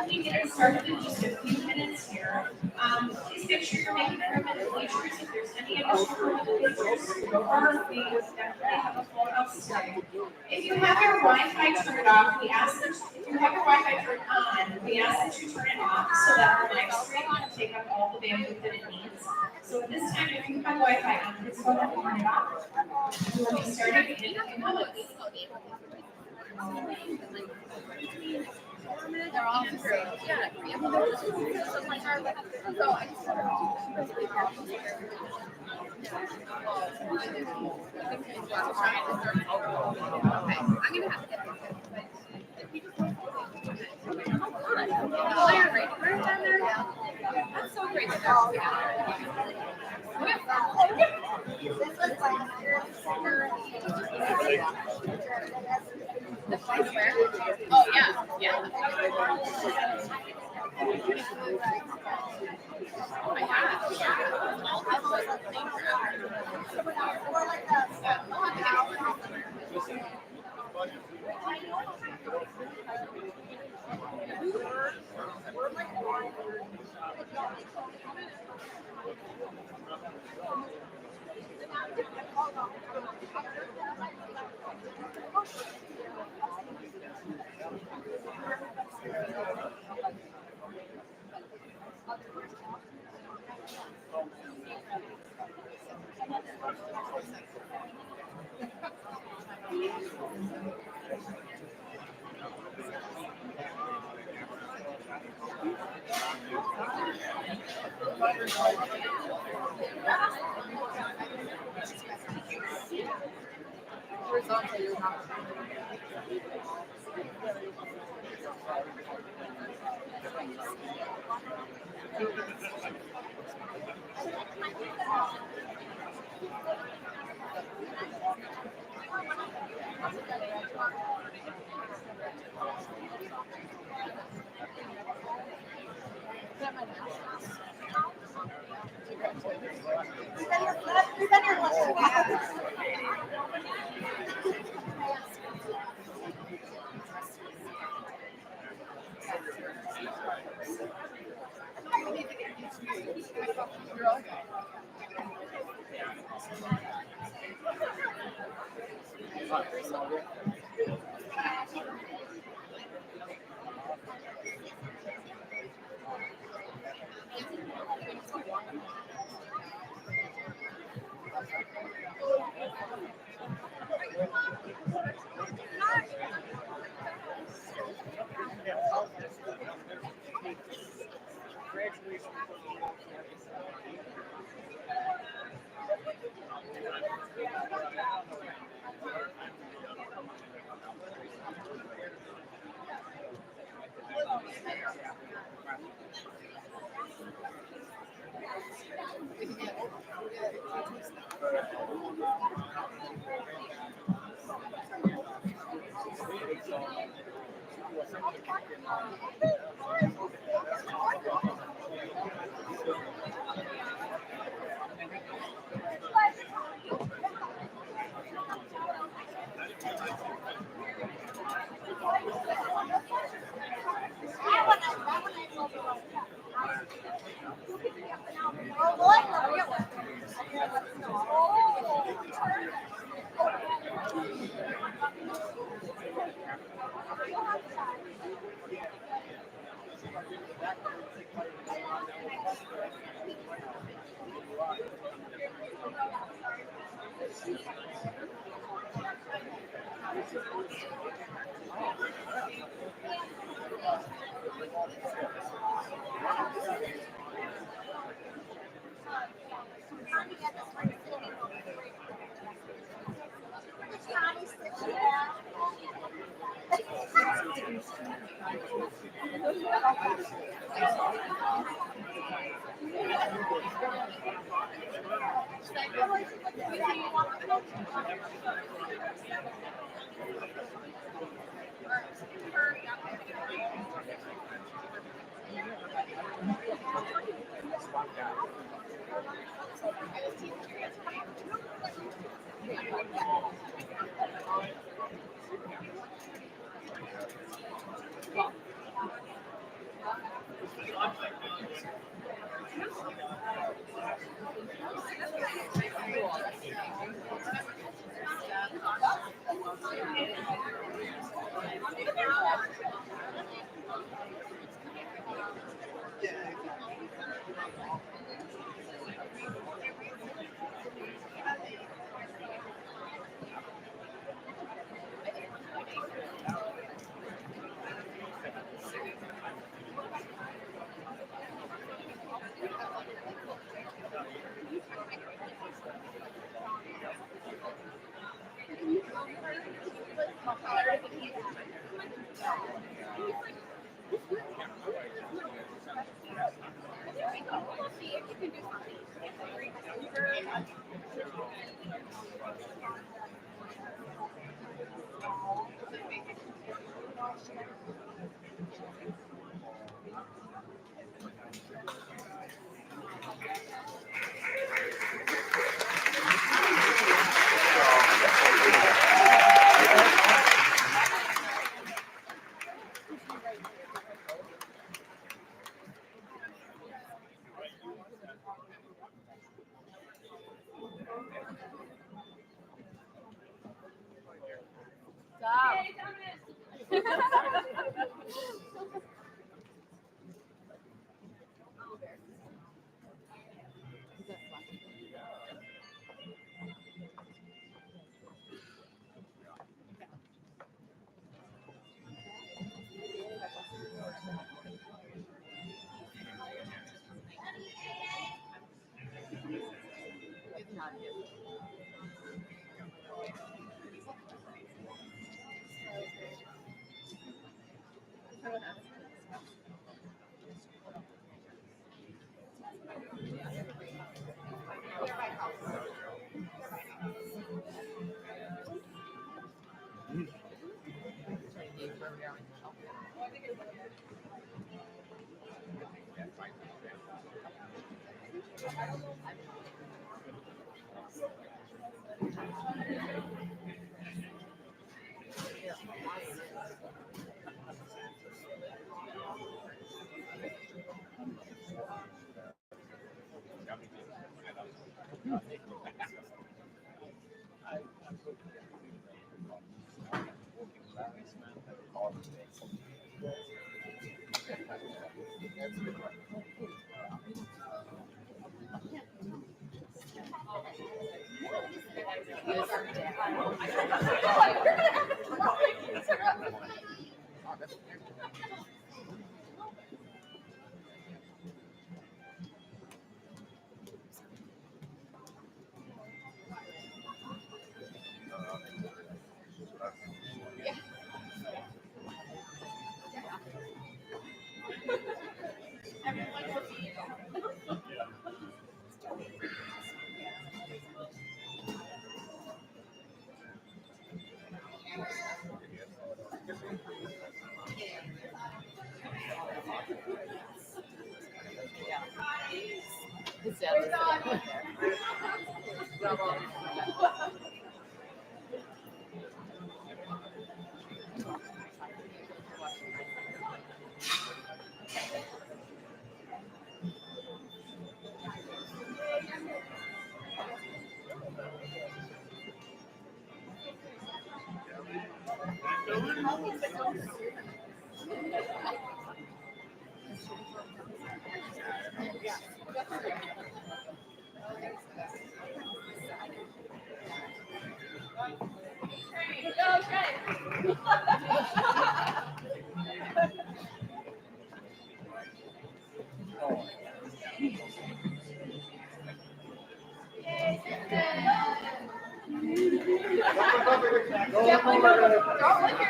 We get started in just a few minutes here. Please make sure you're making permanent bleachers. If there's any additional permanent bleachers, or we definitely have a full house today. If you have your Wi-Fi turned off, we ask that if you have your Wi-Fi turned on, we ask that you turn it off so that our live stream can take up all the bandwidth that it needs. So at this time, if you have Wi-Fi on, please go ahead and turn it off. We will be starting in a few moments. They're all great. Yeah. So I just okay. I'm gonna have to get that's so great that they're together. Oh yeah, yeah. Oh my gosh.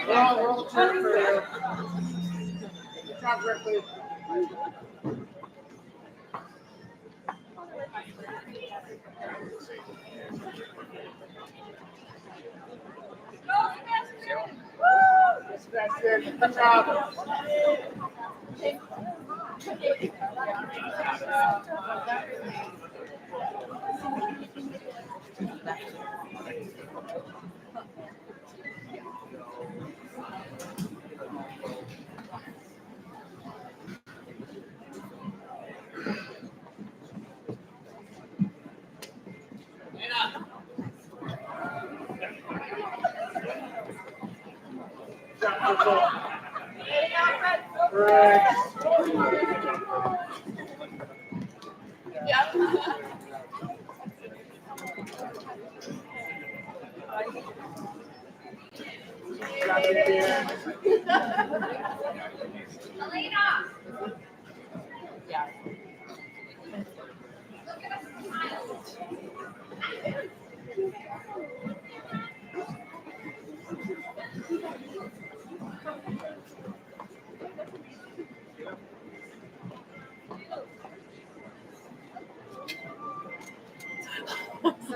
We're all cheering for you. Good job.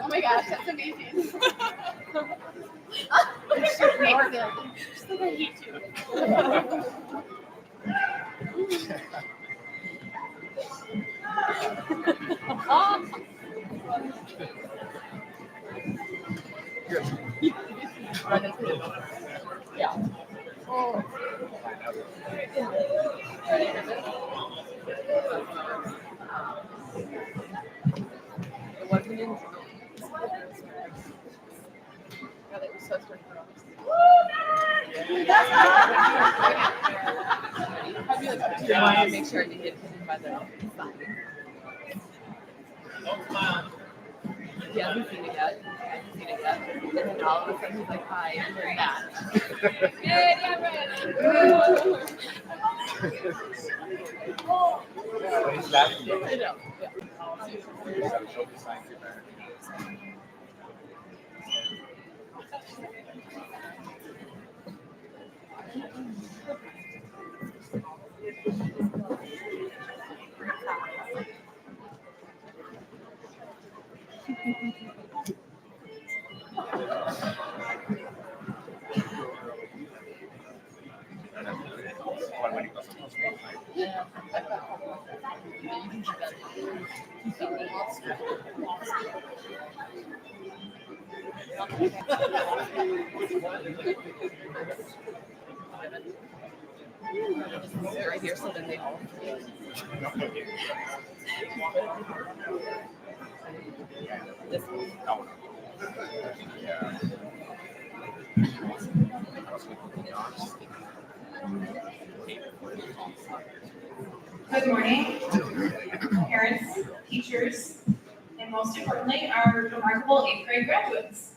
Oh my gosh, that's amazing. She's more good. She's like, I hate you. Yeah. Oh. It wasn't in. God, it was so sweet. I wanted to make sure I didn't get hit by the sign. He hasn't seen it yet. I haven't seen it yet. And then all of a sudden he's like, hi, and we're back. Yeah, right. He's laughing. I know. Yeah. Right here, so then they all. This one. Good morning, parents, teachers, and most importantly, our remarkable 8th grade graduates.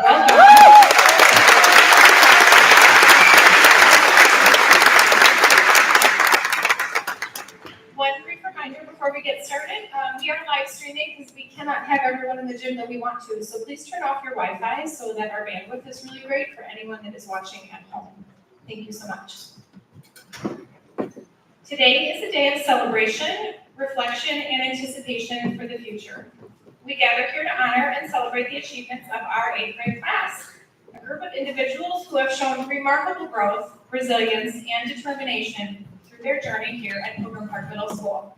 Welcome. One brief reminder before we get started, we are live streaming because we cannot have everyone in the gym that we want to, so please turn off your Wi-Fi so that our bandwidth is really great for anyone that is watching at home. Thank you so much. Today is a day of celebration, reflection, and anticipation for the future. We gather here to honor and celebrate the achievements of our 8th grade class, a group of individuals who have shown remarkable growth, resilience, and determination through their journey here at Pilgrim Park Middle School.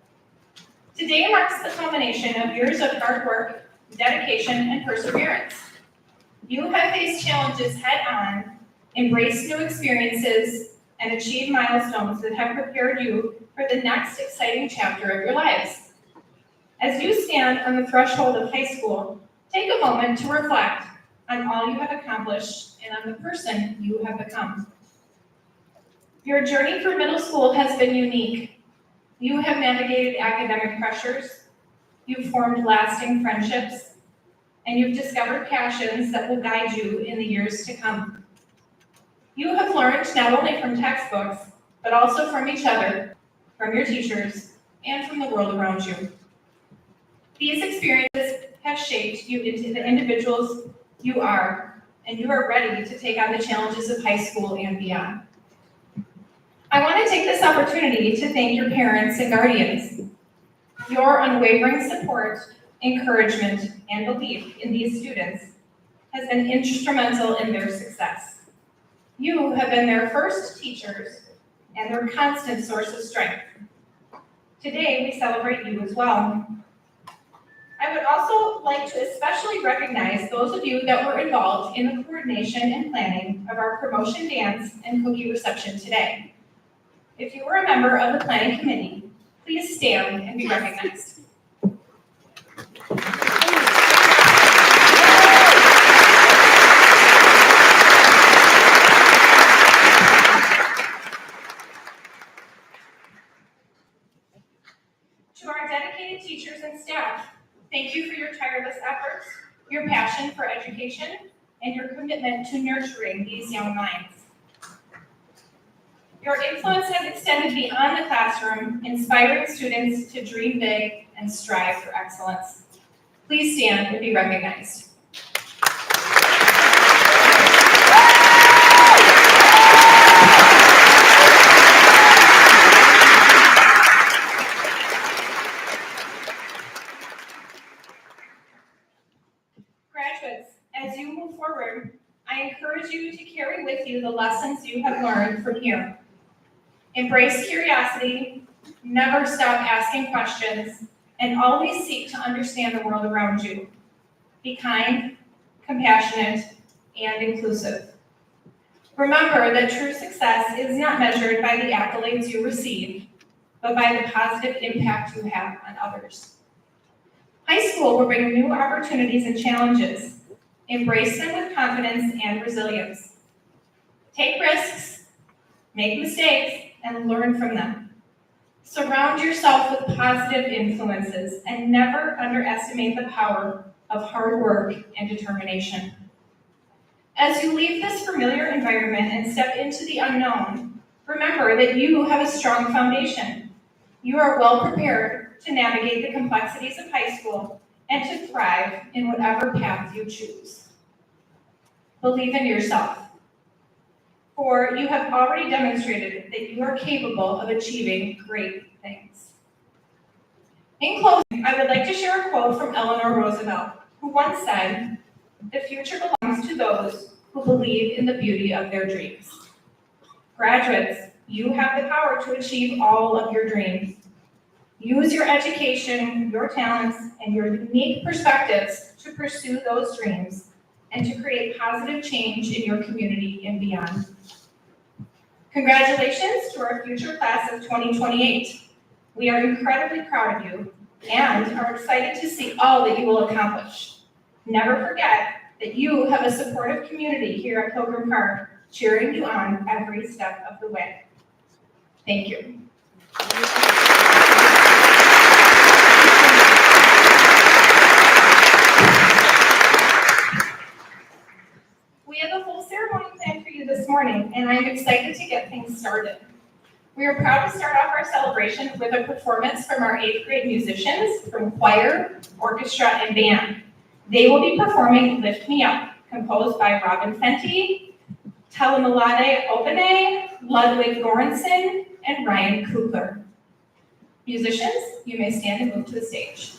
Today marks the culmination of years of hard work, dedication, and perseverance. You have faced challenges head-on, embraced new experiences, and achieved milestones that have prepared you for the next exciting chapter of your lives. As you stand on the threshold of high school, take a moment to reflect on all you have accomplished and on the person you have become. Your journey through middle school has been unique. You have navigated academic pressures, you've formed lasting friendships, and you've discovered passions that will guide you in the years to come. You have learned not only from textbooks, but also from each other, from your teachers, and from the world around you. These experiences have shaped you into the individuals you are, and you are ready to take on the challenges of high school and beyond. I want to take this opportunity to thank your parents and guardians. Your unwavering support, encouragement, and belief in these students has been instrumental in their success. You have been their first teachers and their constant source of strength. Today, we celebrate you as well. I would also like to especially recognize those of you that were involved in the coordination and planning of our promotion dance and cookie reception today. If you were a member of the planning committee, please stand and be recognized. To our dedicated teachers and staff, thank you for your tireless efforts, your passion for education, and your commitment to nurturing these young minds. Your influence has extended beyond the classroom, inspiring students to dream big and strive for excellence. Please stand and be recognized. Graduates, as you move forward, I encourage you to carry with you the lessons you have learned from here. Embrace curiosity, never stop asking questions, and always seek to understand the world around you. Be kind, compassionate, and inclusive. Remember that true success is not measured by the accolades you receive, but by the positive impact you have on others. High school will bring new opportunities and challenges. Embrace them with confidence and resilience. Take risks, make mistakes, and learn from them. Surround yourself with positive influences and never underestimate the power of hard work and determination. As you leave this familiar environment and step into the unknown, remember that you have a strong foundation. You are well prepared to navigate the complexities of high school and to thrive in whatever path you choose. Believe in yourself, for you have already demonstrated that you are capable of achieving great things. In closing, I would like to share a quote from Eleanor Roosevelt, who once said, "The future belongs to those who believe in the beauty of their dreams." Graduates, you have the power to achieve all of your dreams. Use your education, your talents, and your unique perspectives to pursue those dreams and to create positive change in your community and beyond. Congratulations to our future class of 2028. We are incredibly proud of you and are excited to see all that you will accomplish. Never forget that you have a supportive community here at Pilgrim Park cheering you on every step of the way. Thank you. We have a full ceremony planned for you this morning, and I'm excited to get things started. We are proud to start off our celebration with a performance from our 8th grade musicians from choir, orchestra, and band. They will be performing Lift Me Up, composed by Robin Fenty, Telemalade Opene, Ludwig Goranson, and Ryan Kugler. Musicians, you may stand and move to the stage.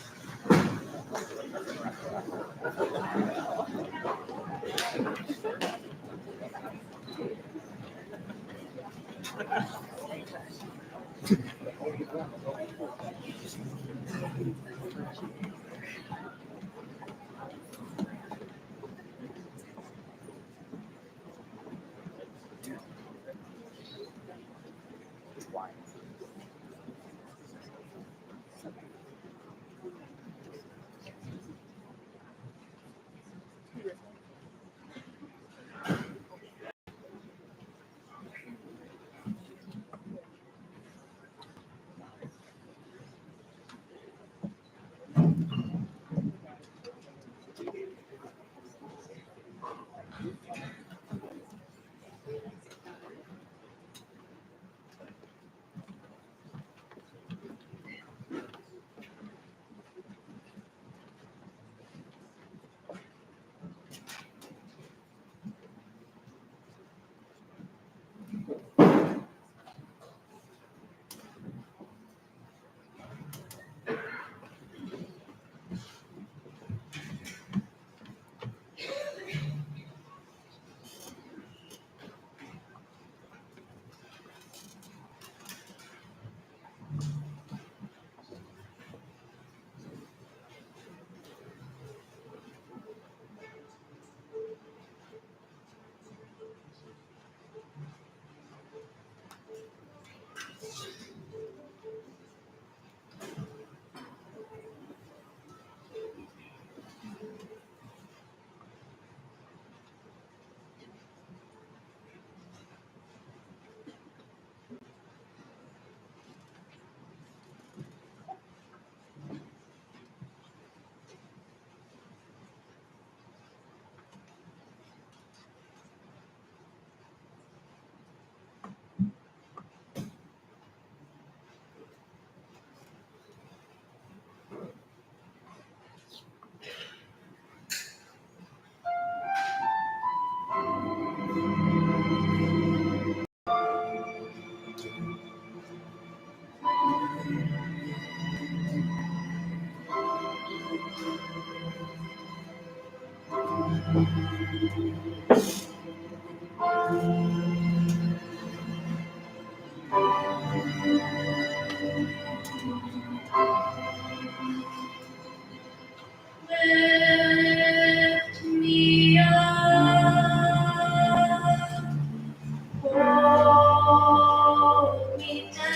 Lift me up, hold me down,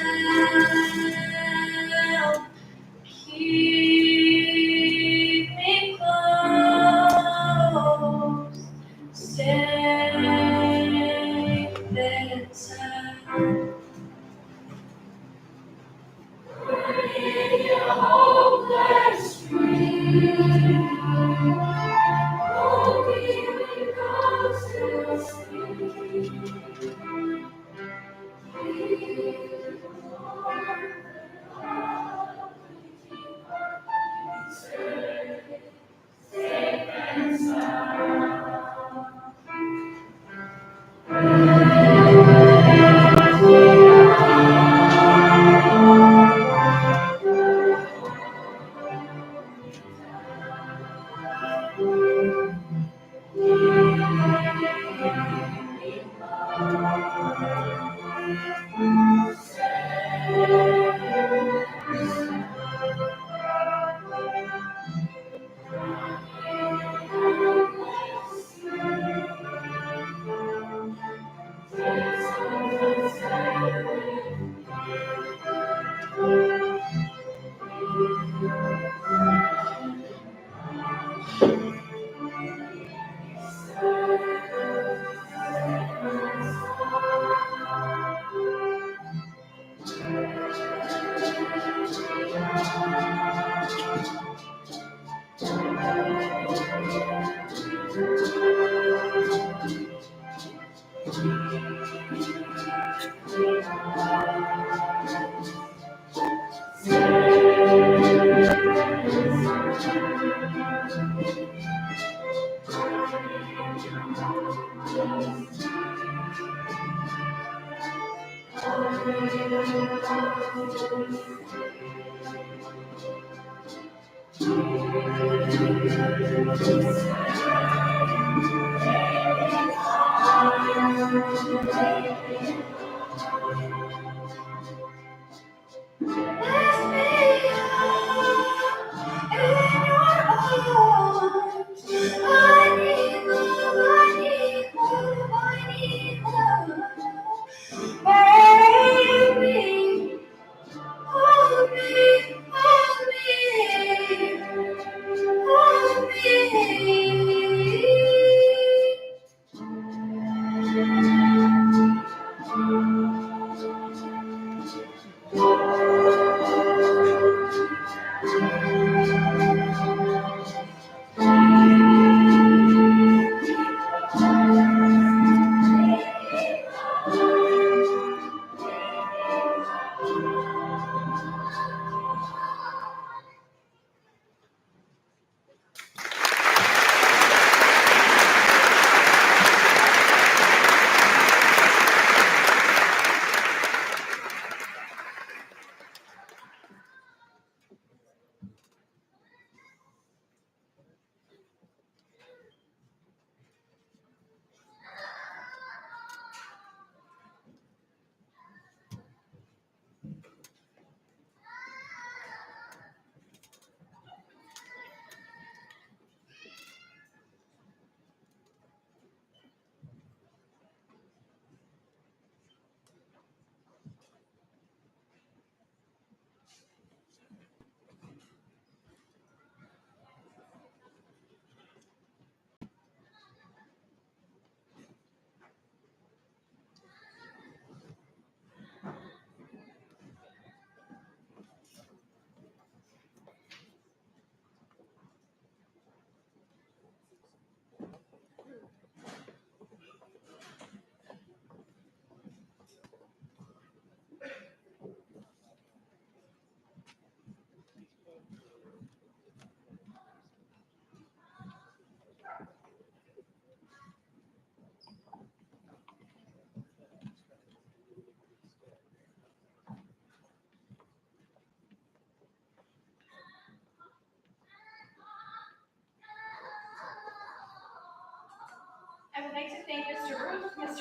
keep me close, safe and sound. Hopeless dream, hold me close to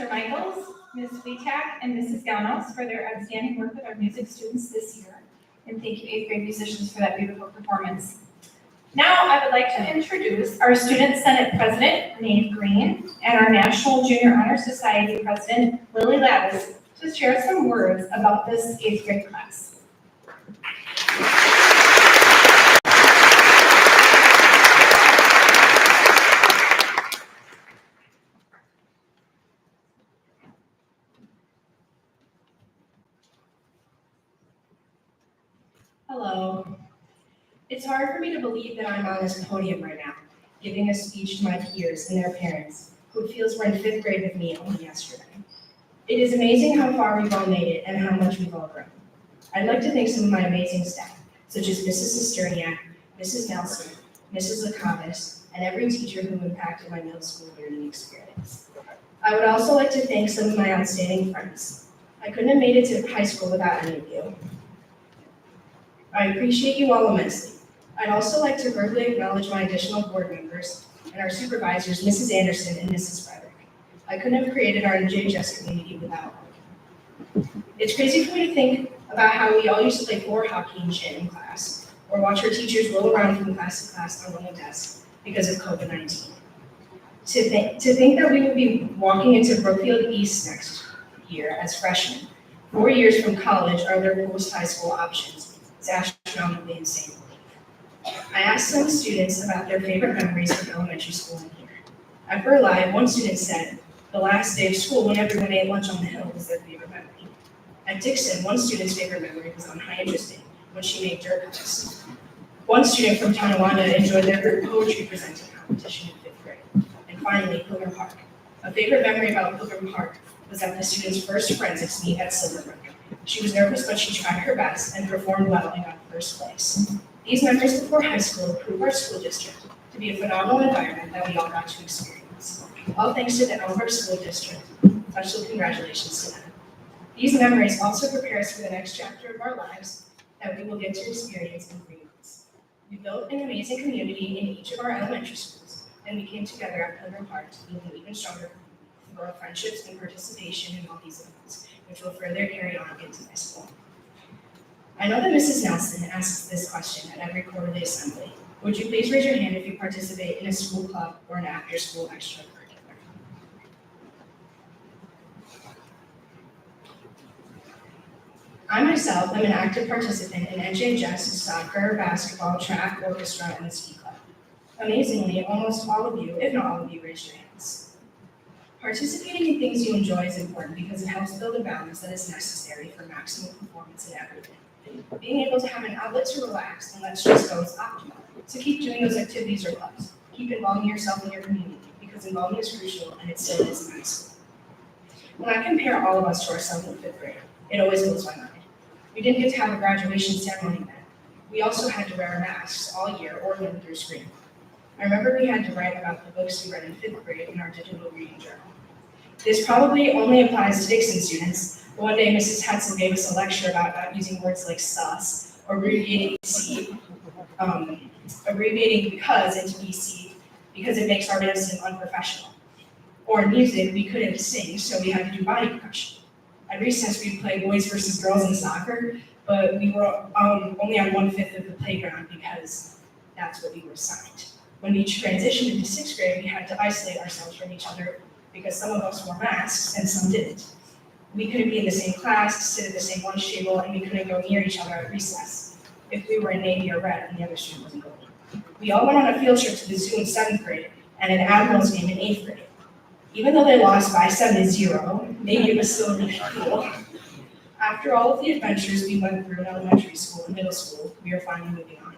Mr. Michaels, Ms. Wetak, and Mrs. Gaunos for their outstanding work with our music students this year. And thank you, eighth grade musicians, for that beautiful performance. Now, I would like to introduce our Student Senate President, Nate Green, and our National Junior Honor Society President, Lily Lavis, to share some words about this eighth grade class. Hello. It's hard for me to believe that I'm on this podium right now, giving a speech to my peers and their parents, who it feels were in fifth grade with me only yesterday. It is amazing how far we've all made it and how much we've all grown. I'd like to thank some of my amazing staff, such as Mrs. Sesterniak, Mrs. Nelson, Mrs. LaCavis, and every teacher who impacted my middle school learning experience. I would also like to thank some of my outstanding friends. I couldn't have made it to high school without any of you. I appreciate you all immensely. I'd also like to verbally acknowledge my additional board members and our supervisors, Mrs. Anderson and Mrs. Frederick. I couldn't have created our JHS community without them. It's crazy for me to think about how we all used to play floor hockey and gym in class, or watch our teachers roll around from class to class on one desk because of COVID-19. To think that we would be walking into Brookfield East next year as freshmen, 4 years from college are their post-high school options. It's astronomically insane. I asked some students about their favorite memories of elementary school in here. At Burleigh, one student said, the last day of school when everyone ate lunch on the hill was their favorite memory. At Dixon, one student's favorite memory was on high interest day when she made dirt cups. One student from Tonawanda enjoyed their group poetry presenting competition in fifth grade. And finally, Pilgrim Park. A favorite memory about Pilgrim Park was at the student's first forensics meet at Silverbrook. She was nervous, but she tried her best and performed well and got first place. These memories before high school prove our school district to be a phenomenal environment that we all got to experience. All thanks to the Elmhurst School District. Special congratulations to them. These memories also prepare us for the next chapter of our lives that we will get to experience in 3 months. We built an amazing community in each of our elementary schools, and we came together at Pilgrim Park to build an even stronger for our friendships and participation in all these events, which will further carry on into high school. I know that Mrs. Nelson asks this question at every quarterly assembly. Would you please raise your hand if you participate in a school club or an after-school extracurricular? I myself am an active participant in NJHS, soccer, basketball, track, orchestra, and the ski club. Amazingly, almost all of you, if not all of you, raised your hands. Participating in things you enjoy is important because it helps build a balance that is necessary for maximum performance in everything. Being able to have an outlet to relax and let stress go is optimal. So keep doing those activities or clubs. Keep involving yourself in your community because involvement is crucial and it still is in high school. When I compare all of us to ourselves in fifth grade, it always blows my mind. We didn't get to have a graduation ceremony then. We also had to wear our masks all year or learn through screen. I remember we had to write about the books we read in fifth grade in our digital reading journal. This probably only applies to Dixon students, but one day Mrs. Hetzel gave us a lecture about not using words like sus, or abbreviating because into BC because it makes our medicine unprofessional. Or in music, we couldn't sing, so we had to do body percussion. At recess, we'd play boys versus girls in soccer, but we were only on 1/5 of the playground because that's what we were assigned. When we transitioned into sixth grade, we had to isolate ourselves from each other because some of us wore masks and some didn't. We couldn't be in the same class, sit at the same lunch table, and we couldn't go near each other at recess if we were in navy or red and the other student wasn't going. We all went on a field trip to the zoo in 7th grade and an Admiral's game in 8th grade. Even though they lost by 7-0, Navy was still really cool. After all of the adventures we went through in elementary school and middle school, we are finally moving on.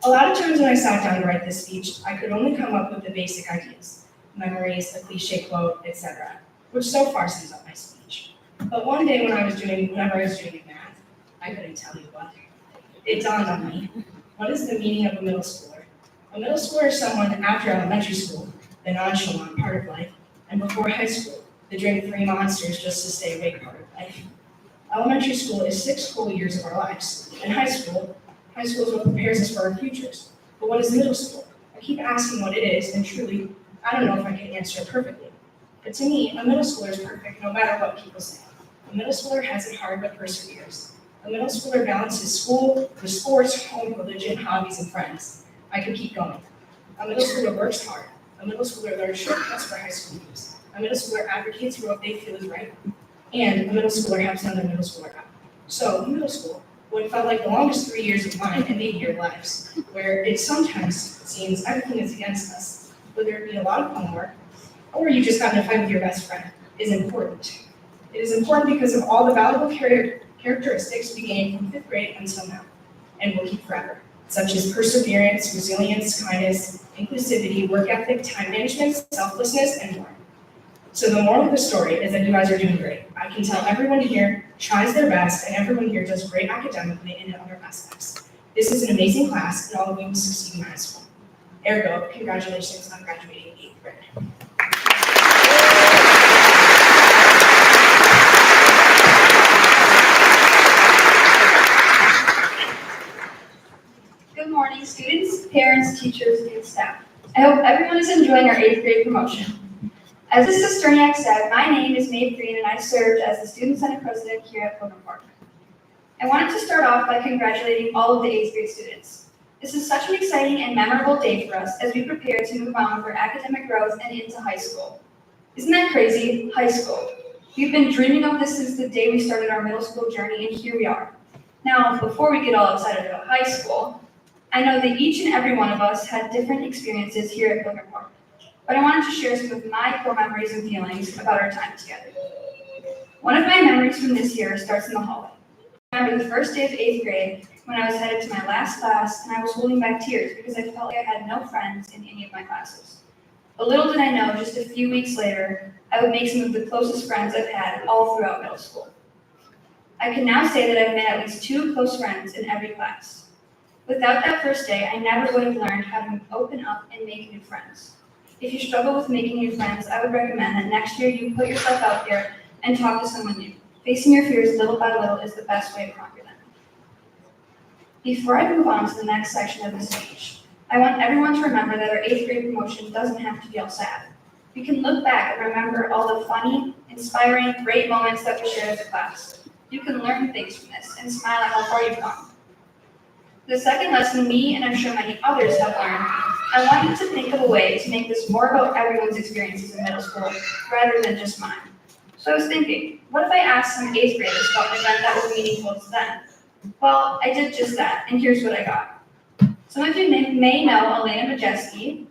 A lot of times when I sat down to write this speech, I could only come up with the basic ideas, memories, a cliche quote, etc., which so far sums up my speech. But one day whenever I was doing math, I couldn't tell you what. It dawned on me. What is the meaning of a middle schooler? A middle schooler is someone after elementary school, the nonchalant part of life, and before high school, the drink 3 monsters just to stay awake part of life. Elementary school is 6 whole years of our lives, and high school is what prepares us for our futures. But what is middle school? I keep asking what it is, and truly, I don't know if I can answer it perfectly. But to me, a middle schooler is perfect no matter what people say. A middle schooler has it hard but perseveres. A middle schooler balances school with sports, home, religion, hobbies, and friends. I could keep going. A middle schooler works hard. A middle schooler learns shortcuts for high school use. A middle schooler advocates for what they feel is right. And a middle schooler helps another middle schooler out. So, middle school, what felt like the longest 3 years of mine and maybe your lives, where it sometimes seems everything is against us, whether it be a lot of homework, or you just got in a fight with your best friend, is important. It is important because of all the valuable characteristics we gained from 5th grade until now, and will keep forever, such as perseverance, resilience, kindness, inclusivity, work ethic, time management, selflessness, and more. So the moral of the story is that you guys are doing great. I can tell everyone here tries their best, and everyone here does great academically and in other aspects. This is an amazing class, and all of you will succeed in high school. Ergo, congratulations on graduating 8th grade. Good morning, students, parents, teachers, and staff. I hope everyone is enjoying our 8th grade promotion. As the Cisterniak said, my name is Maeve Green and I served as the Student Senate President here at Pilgrim Park. I wanted to start off by congratulating all of the 8th grade students. This is such an exciting and memorable day for us as we prepare to move on with our academic growth and into high school. Isn't that crazy? High school. We've been dreaming of this since the day we started our middle school journey, and here we are. Now, before we get all excited about high school, I know that each and every one of us had different experiences here at Pilgrim Park, but I wanted to share some of my core memories and feelings about our time together. One of my memories from this year starts in the hallway. I remember the first day of 8th grade when I was headed to my last class and I was holding back tears because I felt like I had no friends in any of my classes. But little did I know, just a few weeks later, I would make some of the closest friends I've had all throughout middle school. I can now say that I've made at least 2 close friends in every class. Without that first day, I never would have learned how to open up and make new friends. If you struggle with making new friends, I would recommend that next year you put yourself out there and talk to someone new. Facing your fears little by little is the best way to conquer them. Before I move on to the next section of the speech, I want everyone to remember that our 8th grade promotion doesn't have to be all sad. We can look back and remember all the funny, inspiring, great moments that we shared as a class. You can learn things from this and smile at how far you've come. The second lesson me and I'm sure many others have learned, I want you to think of a way to make this more about everyone's experiences in middle school rather than just mine. So I was thinking, what if I asked some 8th graders about an event that was meaningful to them? Well, I did just that, and here's what I got. Some of you may know Elena Majeski.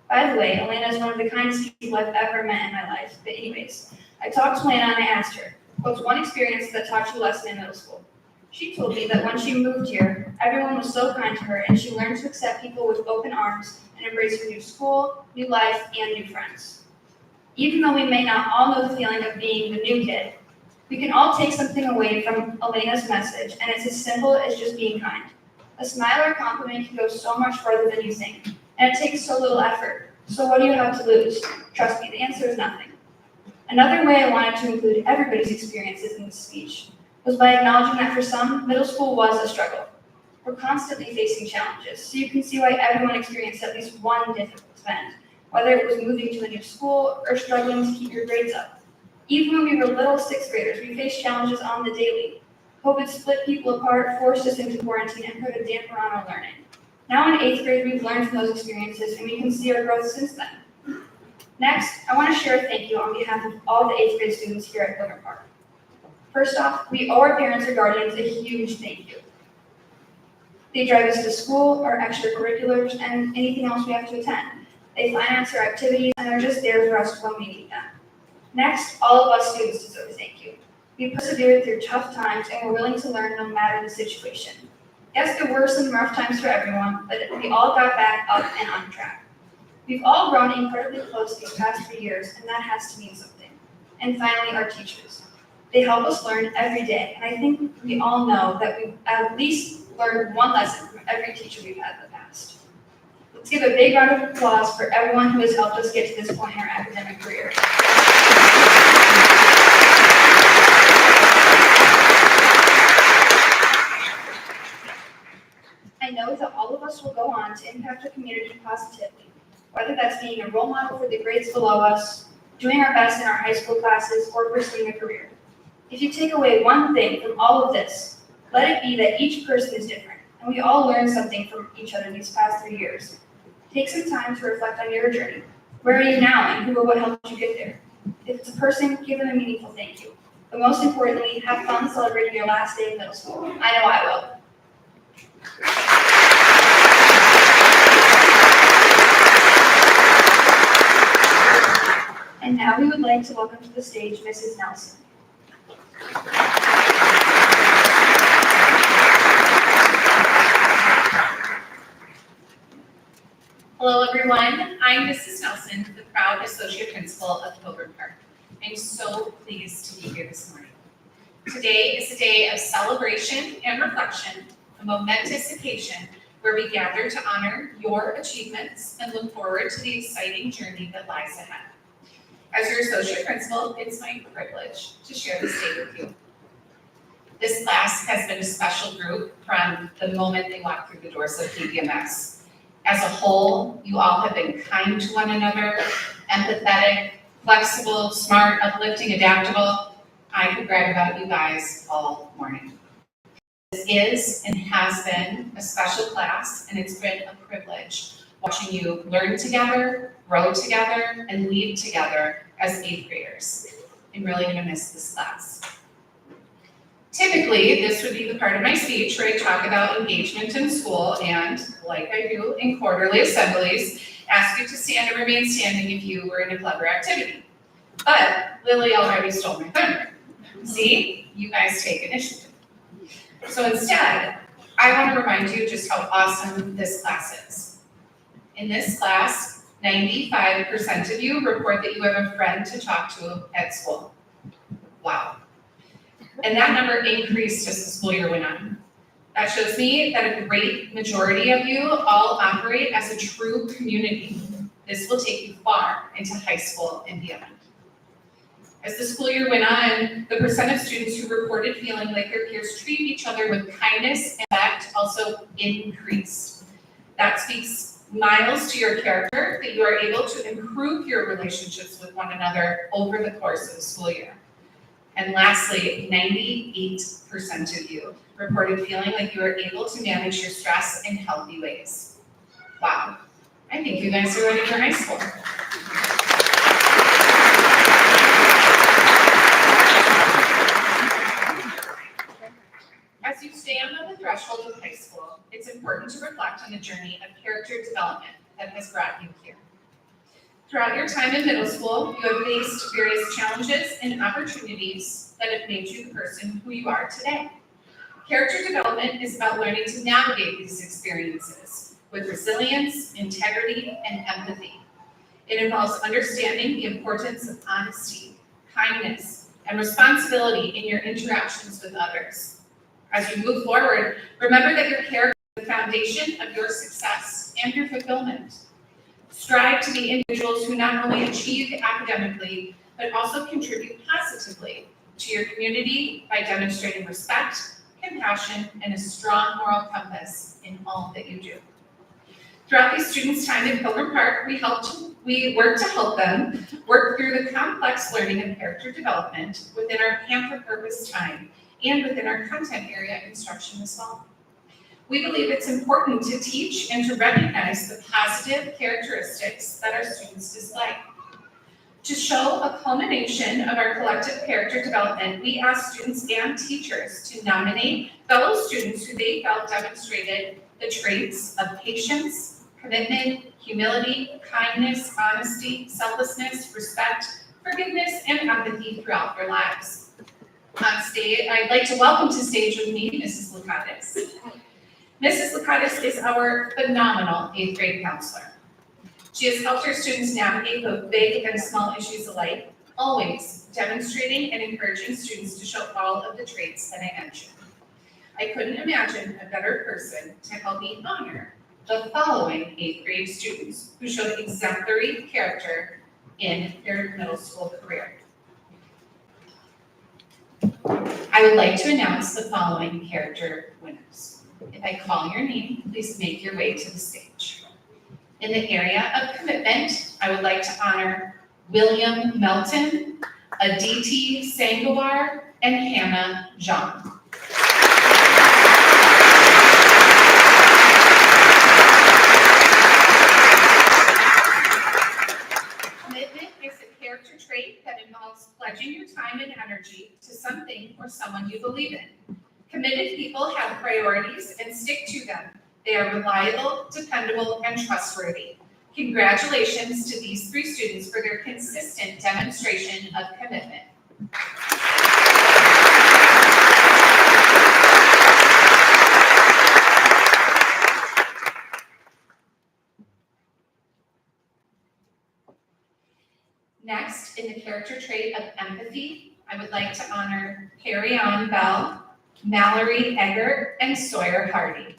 By the way, Elena is one of the kindest people I've ever met in my life. But anyways, I talked to Elena and I asked her, what's one experience that taught you a lesson in middle school? She told me that when she moved here, everyone was so kind to her and she learned to accept people with open arms and embrace her new school, new life, and new friends. Even though we may not all know the feeling of being the new kid, we can all take something away from Elena's message, and it's as simple as just being kind. A smile or a compliment can go so much further than you think, and it takes so little effort. So what do you have to lose? Trust me, the answer is nothing. Another way I wanted to include everybody's experiences in this speech was by acknowledging that for some, middle school was a struggle. We're constantly facing challenges, so you can see why everyone experienced at least one difficult event, whether it was moving to a new school or struggling to keep your grades up. Even when we were little 6th graders, we faced challenges on the daily. COVID split people apart, forced us into quarantine, and put a damper on our learning. Now in 8th grade, we've learned from those experiences, and we can see our growth since then. Next, I want to share a thank you on behalf of all the 8th grade students here at Pilgrim Park. First off, we owe our parents or guardians a huge thank you. They drive us to school, our extracurriculars, and anything else we have to attend. They finance our activities and are just there for us when we need them. Next, all of us students deserve a thank you. We persevered through tough times and were willing to learn no matter the situation. Yes, there were some rough times for everyone, but we all got back up and on track. We've all grown incredibly close these past 3 years, and that has to mean something. And finally, our teachers. They help us learn every day, and I think we all know that we've at least learned one lesson from every teacher we've had in the past. Let's give a big round of applause for everyone who has helped us get to this point in our academic career. I know that all of us will go on to impact our community positively, whether that's being a role model for the grades below us, doing our best in our high school classes, or pursuing a career. If you take away one thing from all of this, let it be that each person is different, and we all learn something from each other these past 3 years. Take some time to reflect on your journey. Where are you now, and who or what helped you get there? If it's a person, give them a meaningful thank you. But most importantly, have fun celebrating your last day of middle school. I know I will. And now we would like to welcome to the stage Mrs. Nelson. Hello, everyone. I'm Mrs. Nelson, the proud Associate Principal of Pilgrim Park. I'm so pleased to be here this morning. Today is a day of celebration and reflection, a momentous occasion where we gather to honor your achievements and look forward to the exciting journey that lies ahead. As your Associate Principal, it's my privilege to share this day with you. This class has been a special group from the moment they walked through the doors of PBMS. As a whole, you all have been kind to one another, empathetic, flexible, smart, uplifting, adaptable. I could brag about you guys all morning. This is and has been a special class, and it's been a privilege watching you learn together, grow together, and lead together as 8th graders. I'm really gonna miss this class. Typically, this would be the part of my speech where I talk about engagement in school and, like I do in quarterly assemblies, ask you to stand and remain standing if you were in a clever activity. But Lily already stole my thunder. See, you guys take initiative. So instead, I want to remind you just how awesome this class is. In this class, 95% of you report that you have a friend to talk to at school. Wow. And that number increased as the school year went on. That shows me that a great majority of you all operate as a true community. This will take you far into high school and beyond. As the school year went on, the percent of students who reported feeling like their peers treat each other with kindness and respect also increased. That speaks miles to your character, that you are able to improve your relationships with one another over the course of the school year. And lastly, 98% of you reported feeling like you were able to manage your stress in healthy ways. Wow, I think you guys are ready for high school. As you stand on the threshold of high school, it's important to reflect on the journey of character development that has brought you here. Throughout your time in middle school, you have faced various challenges and opportunities that have made you the person who you are today. Character development is about learning to navigate these experiences with resilience, integrity, and empathy. It involves understanding the importance of honesty, kindness, and responsibility in your interactions with others. As you move forward, remember that your character is the foundation of your success and your fulfillment. Strive to be individuals who not only achieve academically, but also contribute positively to your community by demonstrating respect, compassion, and a strong moral compass in all that you do. Throughout these students' time in Pilgrim Park, we work to help them work through the complex learning of character development within our Pamper Purpose time and within our content area instruction as well. We believe it's important to teach and to recognize the positive characteristics that our students display. To show a culmination of our collective character development, we ask students and teachers to nominate fellow students who they felt demonstrated the traits of patience, commitment, humility, kindness, honesty, selflessness, respect, forgiveness, and empathy throughout their lives. On stage, I'd like to welcome to stage with me Mrs. Lucatis. Mrs. Lucatis is our phenomenal 8th grade counselor. She has helped her students navigate both big and small issues alike, always demonstrating and encouraging students to show all of the traits that I mentioned. I couldn't imagine a better person to help me honor the following 8th grade students who showed exemplary character in their middle school career. I would like to announce the following character winners. If I call your name, please make your way to the stage. In the area of commitment, I would like to honor William Melton, Aditi Sangovar, and Hannah Zhang. Commitment is a character trait that involves pledging your time and energy to something or someone you believe in. Committed people have priorities and stick to them. They are reliable, dependable, and trustworthy. Congratulations to these 3 students for their consistent demonstration of commitment. Next, in the character trait of empathy, I would like to honor Perry Ann Bell, Mallory Eggert, and Sawyer Hardy.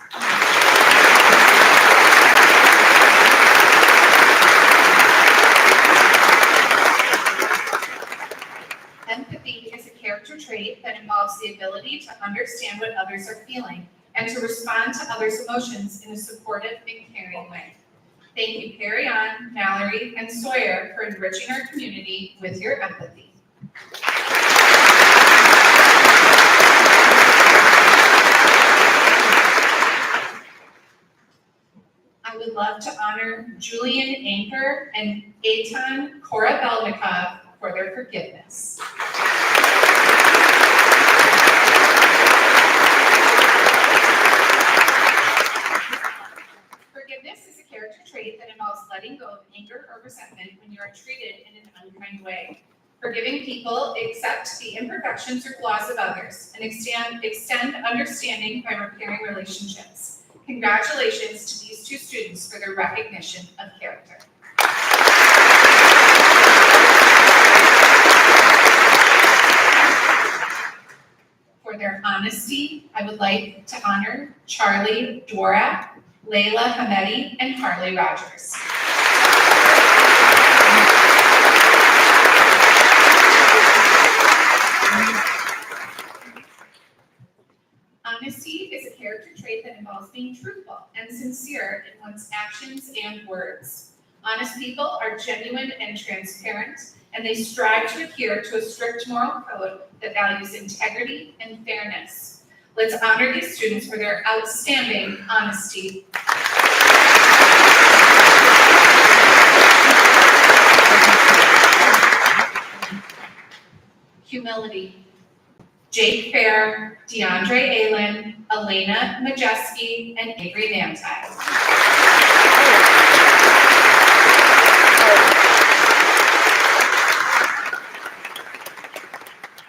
Empathy is a character trait that involves the ability to understand what others are feeling and to respond to others' emotions in a supportive and caring way. Thank you, Perry Ann, Mallory, and Sawyer for enriching our community with your empathy. I would love to honor Julian Anker and Eitan Korabelnikov for their forgiveness. Forgiveness is a character trait that involves letting go of anger or resentment when you are treated in an unkind way. Forgiving people accept the imperfections or flaws of others and extend understanding by repairing relationships. Congratulations to these 2 students for their recognition of character. For their honesty, I would like to honor Charlie Dworak, Layla Hamedi, and Harley Rogers. Honesty is a character trait that involves being truthful and sincere in one's actions and words. Honest people are genuine and transparent, and they strive to adhere to a strict moral code that values integrity and fairness. Let's honor these students for their outstanding honesty. Humility. Jake Fair, DeAndre Aylen, Elena Majeski, and Avery Manti.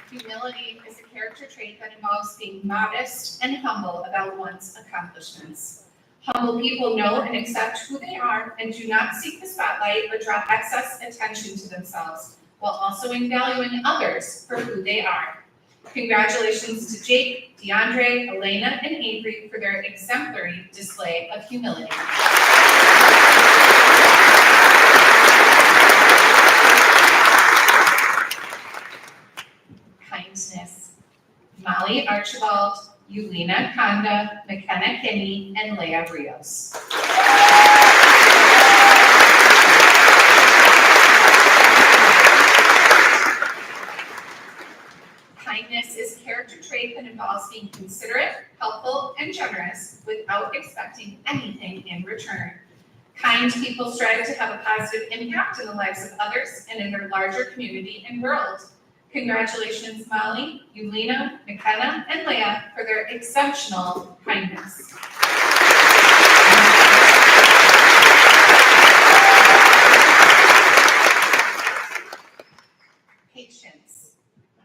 Humility is a character trait that involves being modest and humble about one's accomplishments. Humble people know and accept who they are and do not seek the spotlight or draw excess attention to themselves, while also valuing others for who they are. Congratulations to Jake, DeAndre, Elena, and Avery for their exemplary display of humility. Kindness. Molly Archibald, Yulina Kanda, McKenna Kinney, and Leah Rios. Kindness is a character trait that involves being considerate, helpful, and generous without expecting anything in return. Kind people strive to have a positive impact in the lives of others and in their larger community and world. Congratulations, Molly, Yulina, McKenna, and Leah for their exceptional kindness. Patience.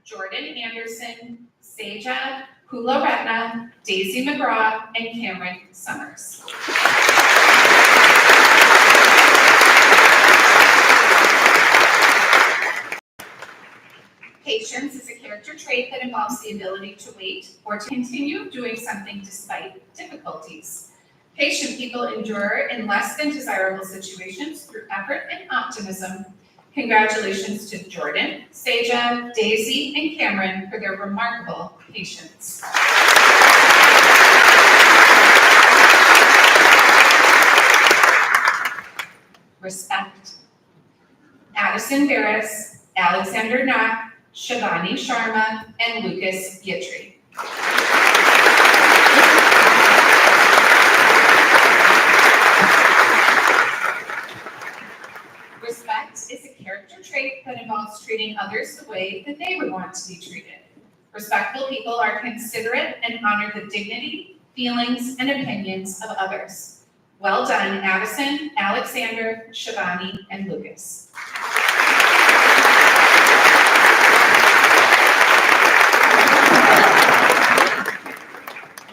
Jordan Anderson, Seja Hularetna, Daisy McGraw, and Cameron Summers. Patience is a character trait that involves the ability to wait or to continue doing something despite difficulties. Patient people endure in less than desirable situations through effort and optimism. Congratulations to Jordan, Seja, Daisy, and Cameron for their remarkable patience. Respect. Addison Madison Barris, Alexander Knott, Shivani Sharma, and Lucas Pietri. Respect is a character trait that involves treating others the way that they would want to be treated. Respectful people are considerate and honor the dignity, feelings, and opinions of others. Well done, Addison, Alexander, Shivani, and Lucas.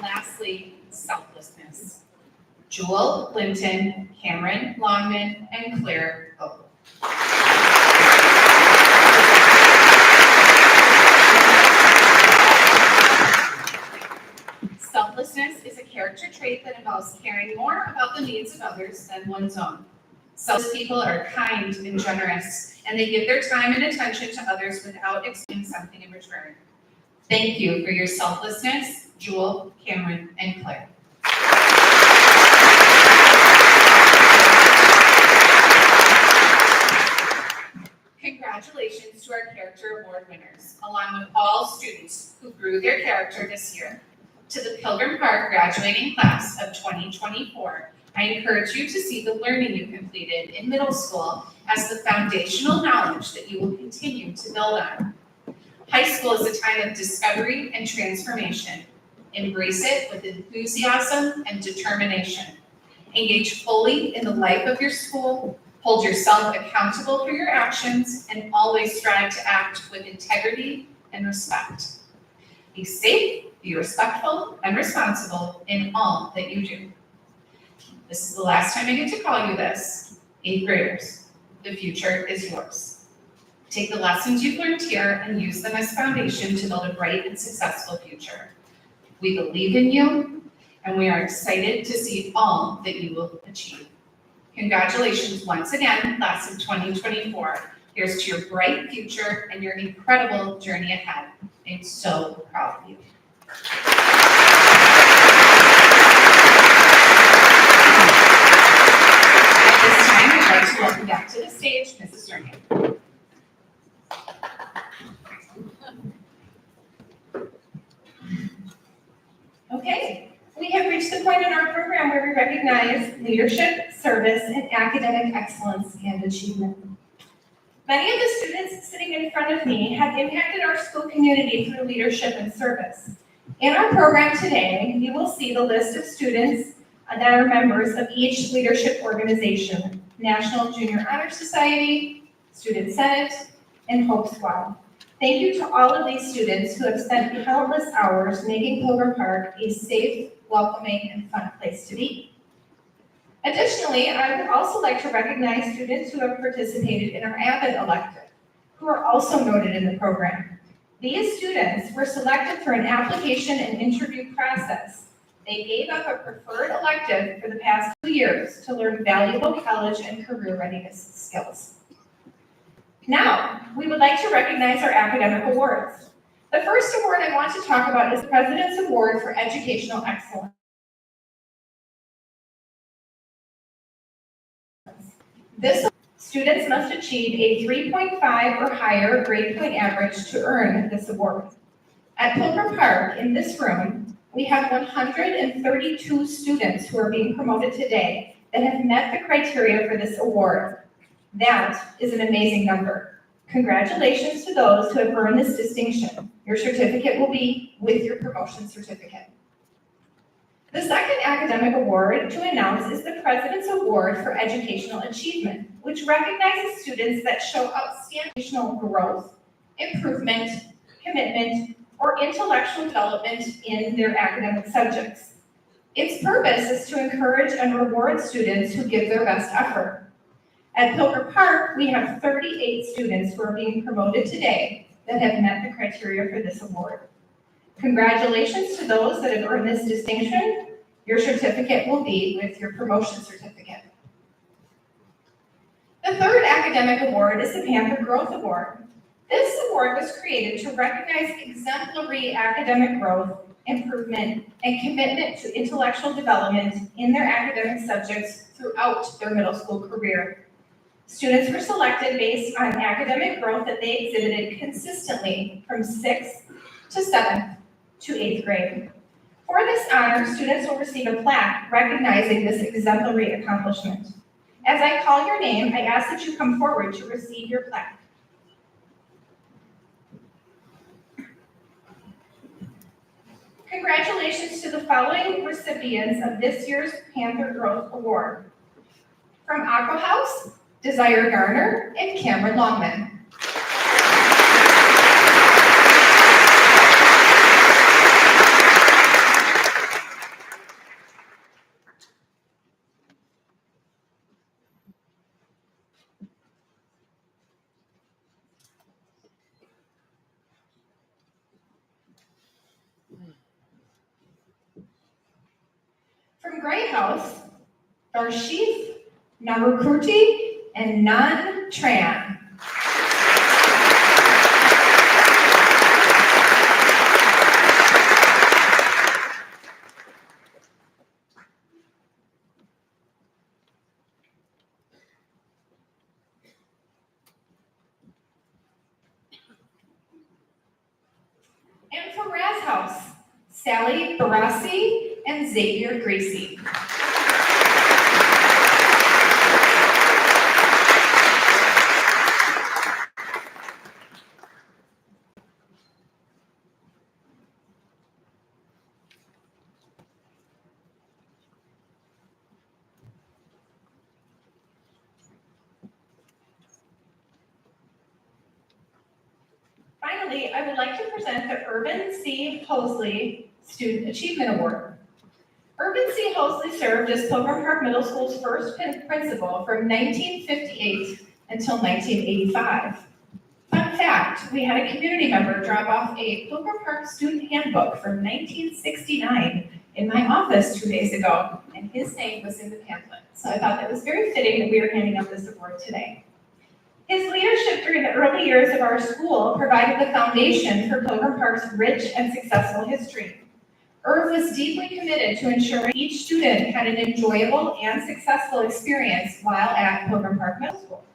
Lastly, selflessness. Jewel Linton, Cameron Longman, and Claire Vogel. Selflessness is a character trait that involves caring more about the needs of others than one's own. Selfless people are kind and generous, and they give their time and attention to others without expecting something in return. Thank you for your selflessness, Jewel, Cameron, and Claire. Congratulations to our Character Award winners, along with all students who grew their character this year. To the Pilgrim Park graduating class of 2024, I encourage you to see the learning you completed in middle school as the foundational knowledge that you will continue to build on. High school is a time of discovery and transformation. Embrace it with enthusiasm and determination. Engage fully in the life of your school, hold yourself accountable for your actions, and always strive to act with integrity and respect. Be safe, be respectful, and responsible in all that you do. This is the last time I get to call you this. 8th graders, the future is yours. Take the lessons you've learned here and use them as foundation to build a bright and successful future. We believe in you, and we are excited to see all that you will achieve. Congratulations once again, class of 2024. Here's to your bright future and your incredible journey ahead. I'm so proud of you. At this time, I'd like to welcome back to the stage Mrs. Durham. Okay, we have reached the point in our program where we recognize leadership, service, and academic excellence and achievement. Many of the students sitting in front of me have impacted our school community through leadership and service. In our program today, you will see the list of students that are members of each leadership organization: National Junior Honor Society, Student Senate, and Hope Squad. Thank you to all of these students who have spent countless hours making Pilgrim Park a safe, welcoming, and fun place to be. Additionally, I would also like to recognize students who have participated in our Avid elective, who are also noted in the program. These students were selected through an application and interview process. They gave up a preferred elective for the past 2 years to learn valuable college and career readiness skills. Now, we would like to recognize our academic awards. The first award I want to talk about is the President's Award for Educational Excellence. Students must achieve a 3.5 or higher grade point average to earn this award. At Pilgrim Park, in this room, we have 132 students who are being promoted today that have met the criteria for this award. That is an amazing number. Congratulations to those who have earned this distinction. Your certificate will be with your promotion certificate. The second academic award to announce is the President's Award for Educational Achievement, which recognizes students that show outstanding growth, improvement, commitment, or intellectual development in their academic subjects. Its purpose is to encourage and reward students who give their best effort. At Pilgrim Park, we have 38 students who are being promoted today that have met the criteria for this award. Congratulations to those that have earned this distinction. Your certificate will be with your promotion certificate. The third academic award is the Panther Growth Award. This award was created to recognize exemplary academic growth, improvement, and commitment to intellectual development in their academic subjects throughout their middle school career. Students were selected based on academic growth that they exhibited consistently from 6th to 7th to 8th grade. For this honor, students will receive a plaque recognizing this exemplary accomplishment. As I call your name, I ask that you come forward to receive your plaque. Congratulations to the following recipients of this year's Panther Growth Award. From Aqua House, Desire Garner and Cameron Longman. From Gray House, Darshif Narukurti and Nan Tran. And from Raz House, Sally Barassi and Xavier Gracie. Finally, I would like to present the Urban C. Hosley Student Achievement Award. Urban C. Hosley served as Pilgrim Park Middle School's first principal from 1958 until 1985. Fun fact, we had a community member drop off a Pilgrim Park student handbook from 1969 in my office 2 days ago, and his name was in the pamphlet. So I thought that was very fitting that we are handing out this award today. His leadership during the early years of our school provided the foundation for Pilgrim Park's rich and successful history. Irv was deeply committed to ensuring each student had an enjoyable and successful experience while at Pilgrim Park Middle School,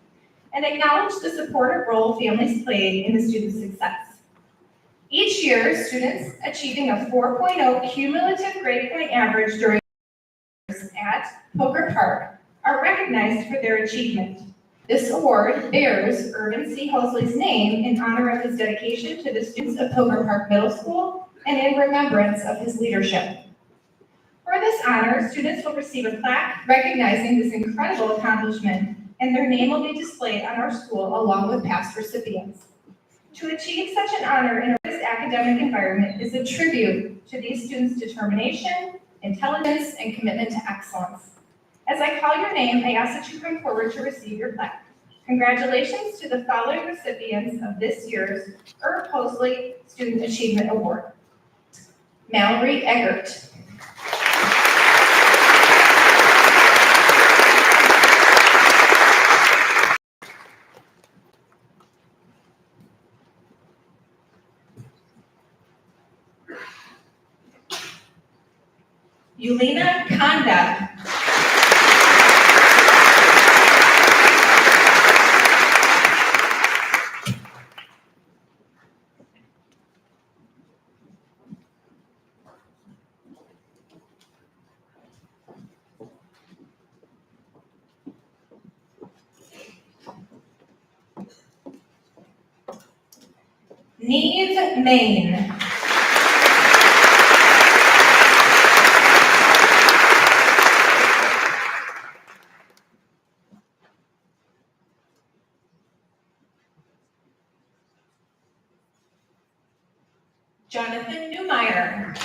and acknowledged the supportive role families played in the students' success. Each year, students achieving a 4.0 cumulative grade point average during at Pilgrim Park are recognized for their achievement. This award bears Urban C. Hosley's name in honor of his dedication to the students of Pilgrim Park Middle School and in remembrance of his leadership. For this honor, students will receive a plaque recognizing this incredible accomplishment, and their name will be displayed on our school along with past recipients. To achieve such an honor in this academic environment is a tribute to these students' determination, intelligence, and commitment to excellence. As I call your name, I ask that you come forward to receive your plaque. Congratulations to the following recipients of this year's Irv Hosley Student Achievement Award. Mallory Eggert. Yulina Kanda. Neve Main. Jonathan Newmeyer.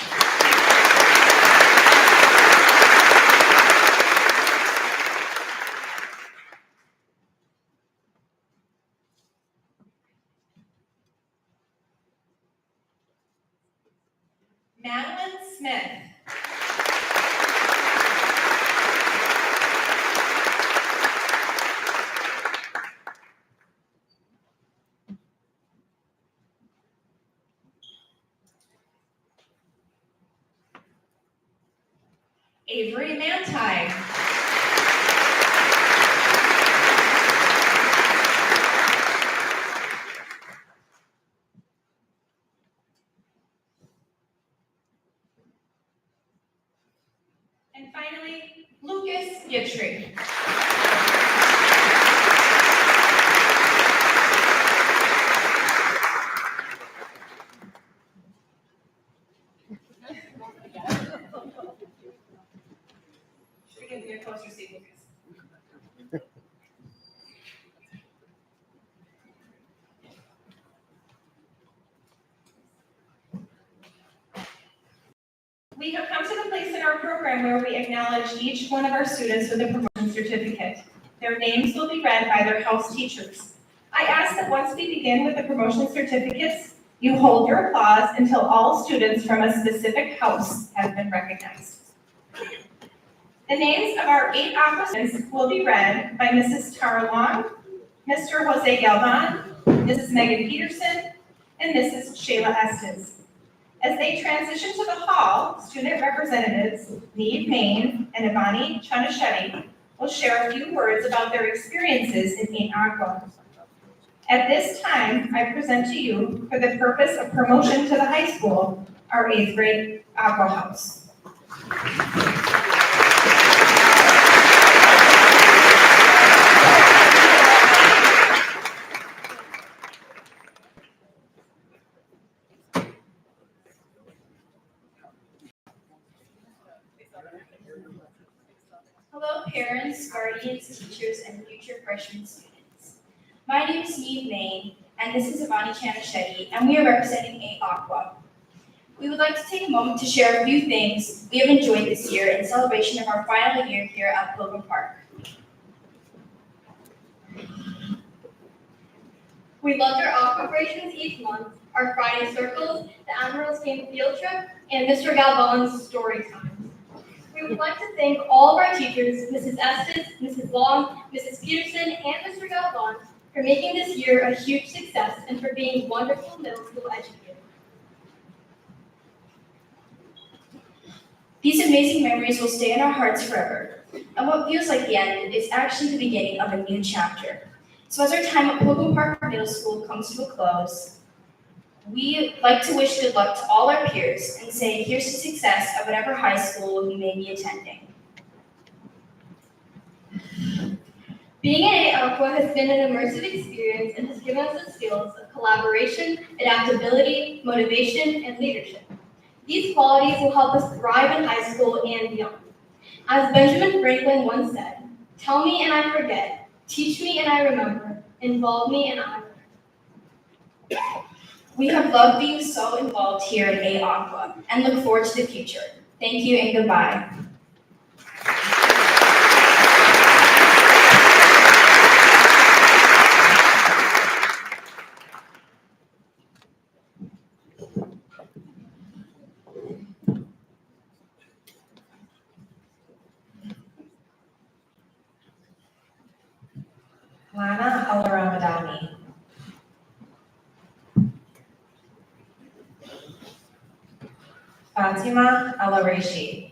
Madeline Smith. Avery Manti. And finally, Lucas Gittrey. Should we get a closer seat, Lucas? We have come to the place in our program where we acknowledge each one of our students with a promotion certificate. Their names will be read by their house teachers. I ask that once we begin with the promotion certificates, you hold your applause until all students from a specific house have been recognized. The names of our 8 Aqua students will be read by Mrs. Tara Long, Mr. Jose Galvan, Mrs. Megan Peterson, and Mrs. Shayla Estes. As they transition to the hall, student representatives Neve Main and Ivani Chanachetti will share a few words about their experiences in 8 Aqua. At this time, I present to you, for the purpose of promotion to the high school, our 8th grade Aqua House. Hello, parents, guardians, teachers, and future freshman students. My name is Neve Main, and this is Ivani Chanachetti, and we are representing 8 Aqua. We would like to take a moment to share a few things we have enjoyed this year in celebration of our final year here at Pilgrim Park. We loved our aqua operations each month, our Friday circles, the Admirals Game field trip, and Mr. Galvan's story time. We would like to thank all of our teachers, Mrs. Estes, Mrs. Long, Mrs. Peterson, and Mr. Galvan, for making this year a huge success and for being wonderful middle school educators. These amazing memories will stay in our hearts forever, and what feels like the end is actually the beginning of a new chapter. So as our time at Pilgrim Park Middle School comes to a close, we like to wish good luck to all our peers and say here's to success at whatever high school you may be attending. Being at Aqua has been an immersive experience and has given us the skills of collaboration, adaptability, motivation, and leadership. These qualities will help us thrive in high school and beyond. As Benjamin Franklin once said, "Tell me and I forget, teach me and I remember, involve me and I learn." We have loved being so involved here at 8 Aqua and look forward to the future. Thank you and goodbye. Lana Al-Ramadani. Fatima Al-Arishi.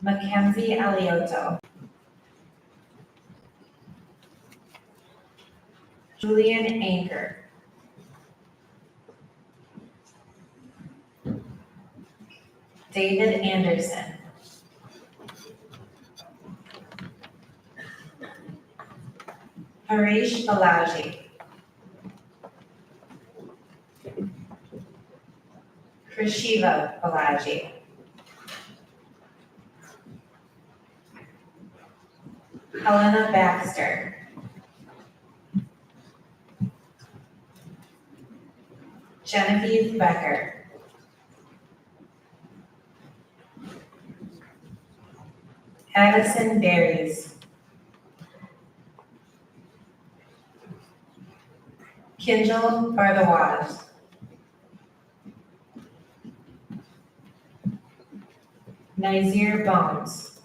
Mackenzie Alioto. Julian Anker. David Anderson. Harish Balaji. Krishiva Balaji. Helena Baxter. Genevieve Becker. Addison Berries. Kinjal Bardawaz. Nazir Bones.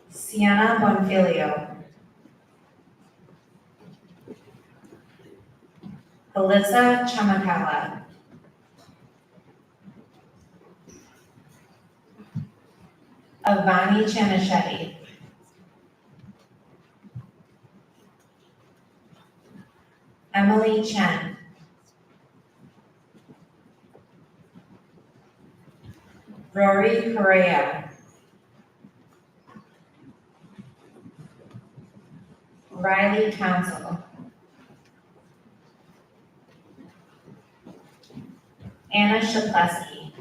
Sienna Bonfilio. Alyssa Chamakala. Avani Chanachetti. Emily Chen. Rory Correa. Riley Council. Anna Shaplesky.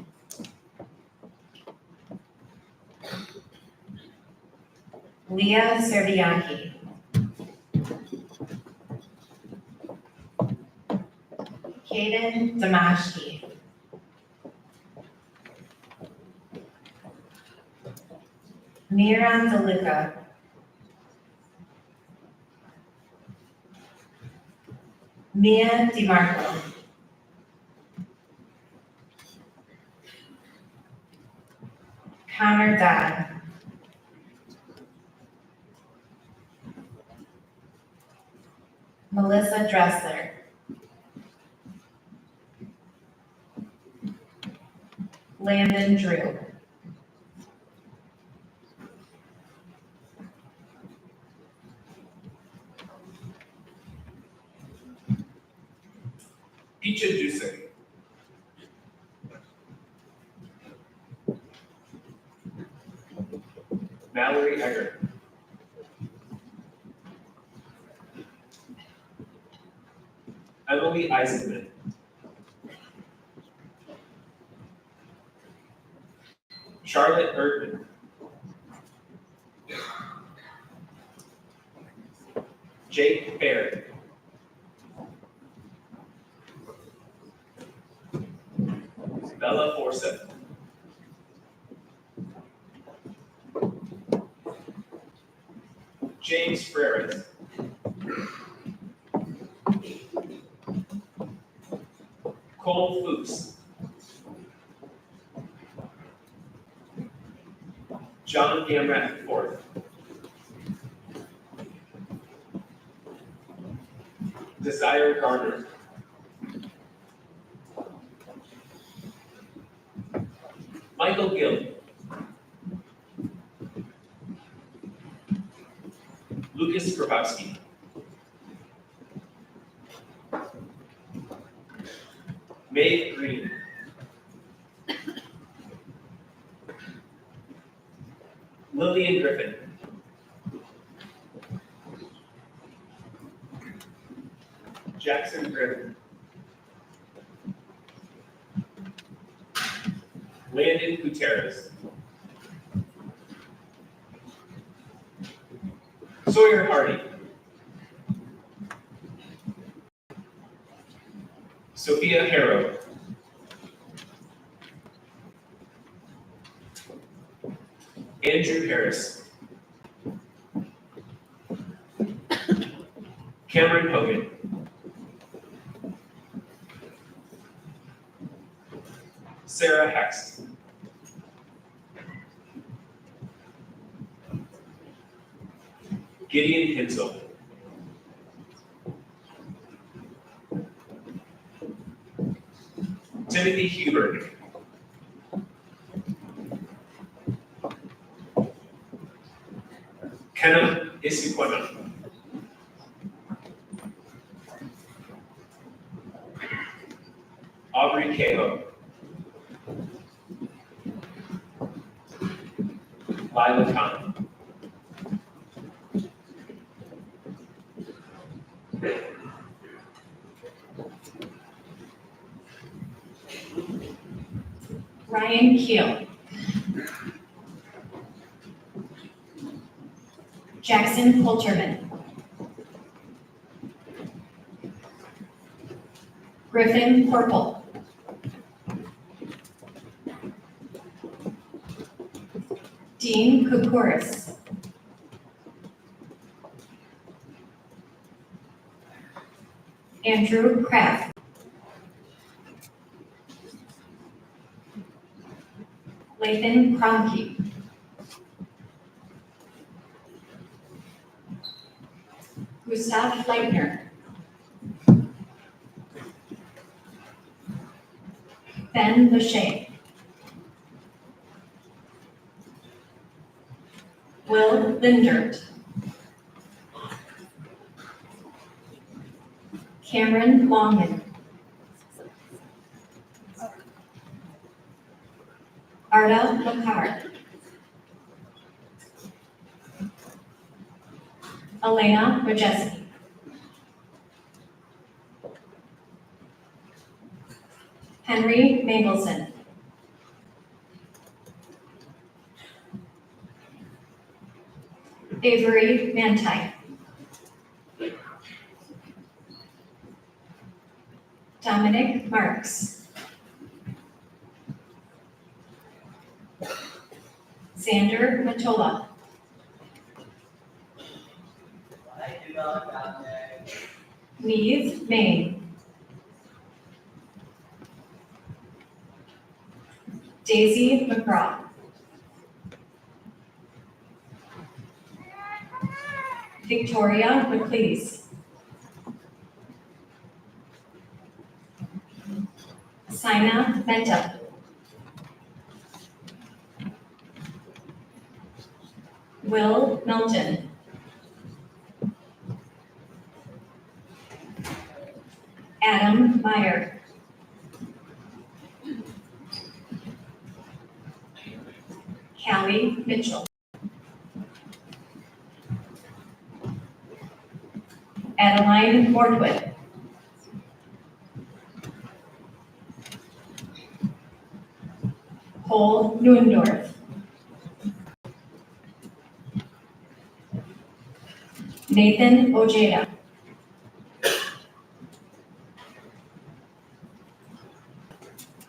Leah Servianki. Kaden Damashki. Miran DeLuca. Mia DiMarco. Connor Dodd. Melissa Dressler. Landon Drew. Peacha Dusek. Mallory Eggert. Emily Eisenman. Charlotte Erdman. Jake Baird. Bella Forsyth. James Freris. Cole Fuchs. John Gamrat IV. Desire Garner. Michael Gill. Lucas Grabowski. Maeve Green. Lillian Griffin. Jackson Griffin. Landon Gutierrez. Sawyer Hardy. Sophia Harrow. Andrew Harris. Cameron Hogan. Sarah Hext. Gideon Hinsel. Timothy Huber. Kenna Isukwana. Aubrey Cahill. Lila Khan. Ryan Keel. Jackson Coulterman. Griffin Purple. Dean Kukuris. Andrew Kraft. Lathan Cronky. Gustav Leitner. Ben Lachey. Will Lindert. Cameron Longman. Arda Makar. Elena Majeski. Henry Mabelson. Avery Manti. Dominic Marks. Xander Matola. Neve Main. Daisy McGraw. Victoria McLeese. Sina Menta. Will Milton. Adam Meyer. Callie Mitchell. Adeline Mordwin. Cole Nuendorf. Nathan Ojeda.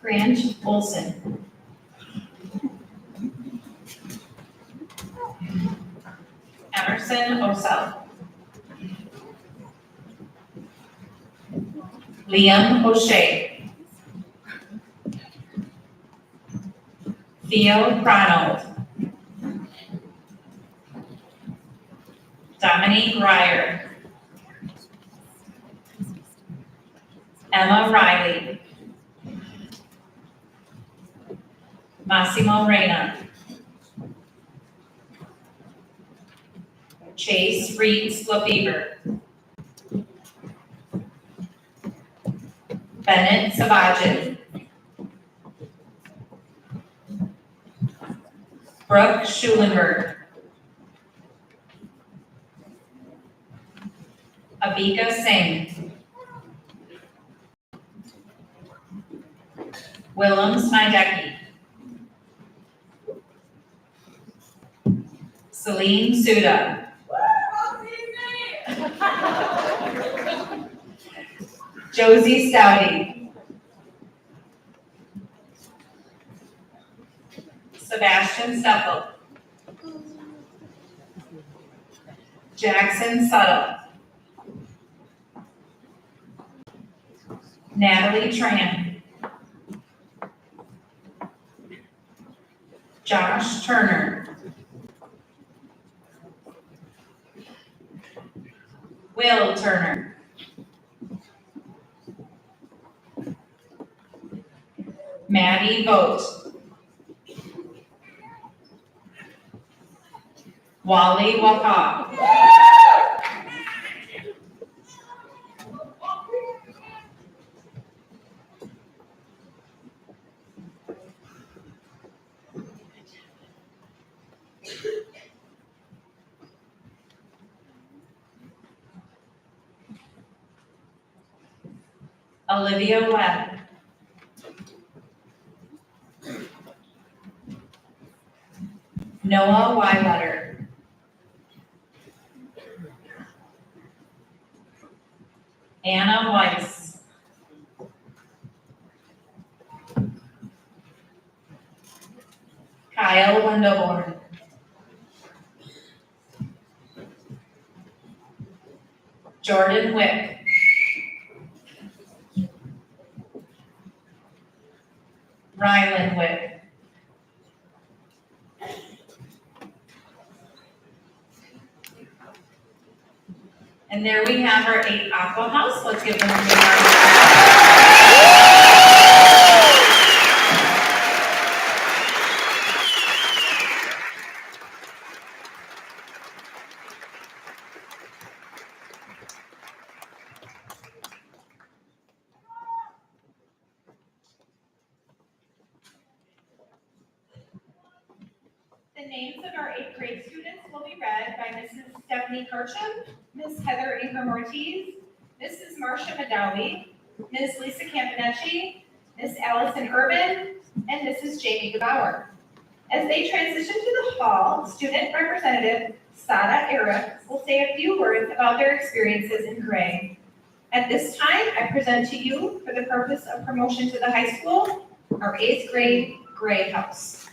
Grant Olson. Emerson Osell. Liam O'Shea. Theo Ronald. Dominique Ryer. Emma Riley. Massimo Reyna. Chase Reeds Lefevre. Bennett Savajan. Brooke Schulenberg. Abika Singh. Willem Smidecki. Celine Suda. Josie Stouty. Sebastian Stuffel. Jackson Suttle. Natalie Tran. Josh Turner. Will Turner. Maddie Boat. Wally Waka. Olivia Webb. Noah Weiletter. Anna Weiss. Kyle Wendelborn. Jordan Wick. Rylan Wick. And there we have our 8 Aqua House. Let's give them a big round of applause. names of our 8th grade students will be read by Mrs. Stephanie Karcham, Ms. Heather Ingram Ortiz, Mrs. Marcia Madawi, Ms. Lisa Campanecci, Ms. Allison Urban, and Mrs. Jamie Gebauer. As they transition to the hall, student representative Sada Eric will say a few words about their experiences in Gray. At this time, I present to you, for the purpose of promotion to the high school, our 8th grade Gray House.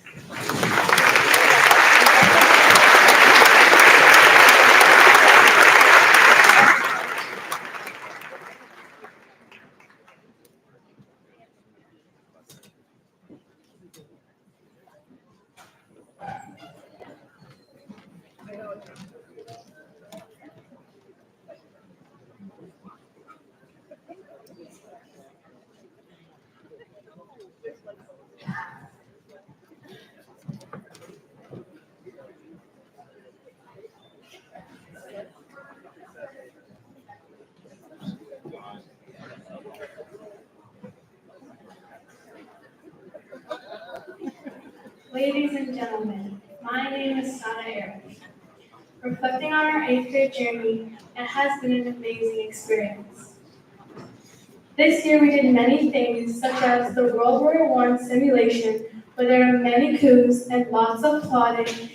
Ladies and gentlemen, my name is Sada Eric. Reflecting on our 8th grade journey, it has been an amazing experience. This year we did many things, such as the World War I simulation, where there are many coups and lots of applauding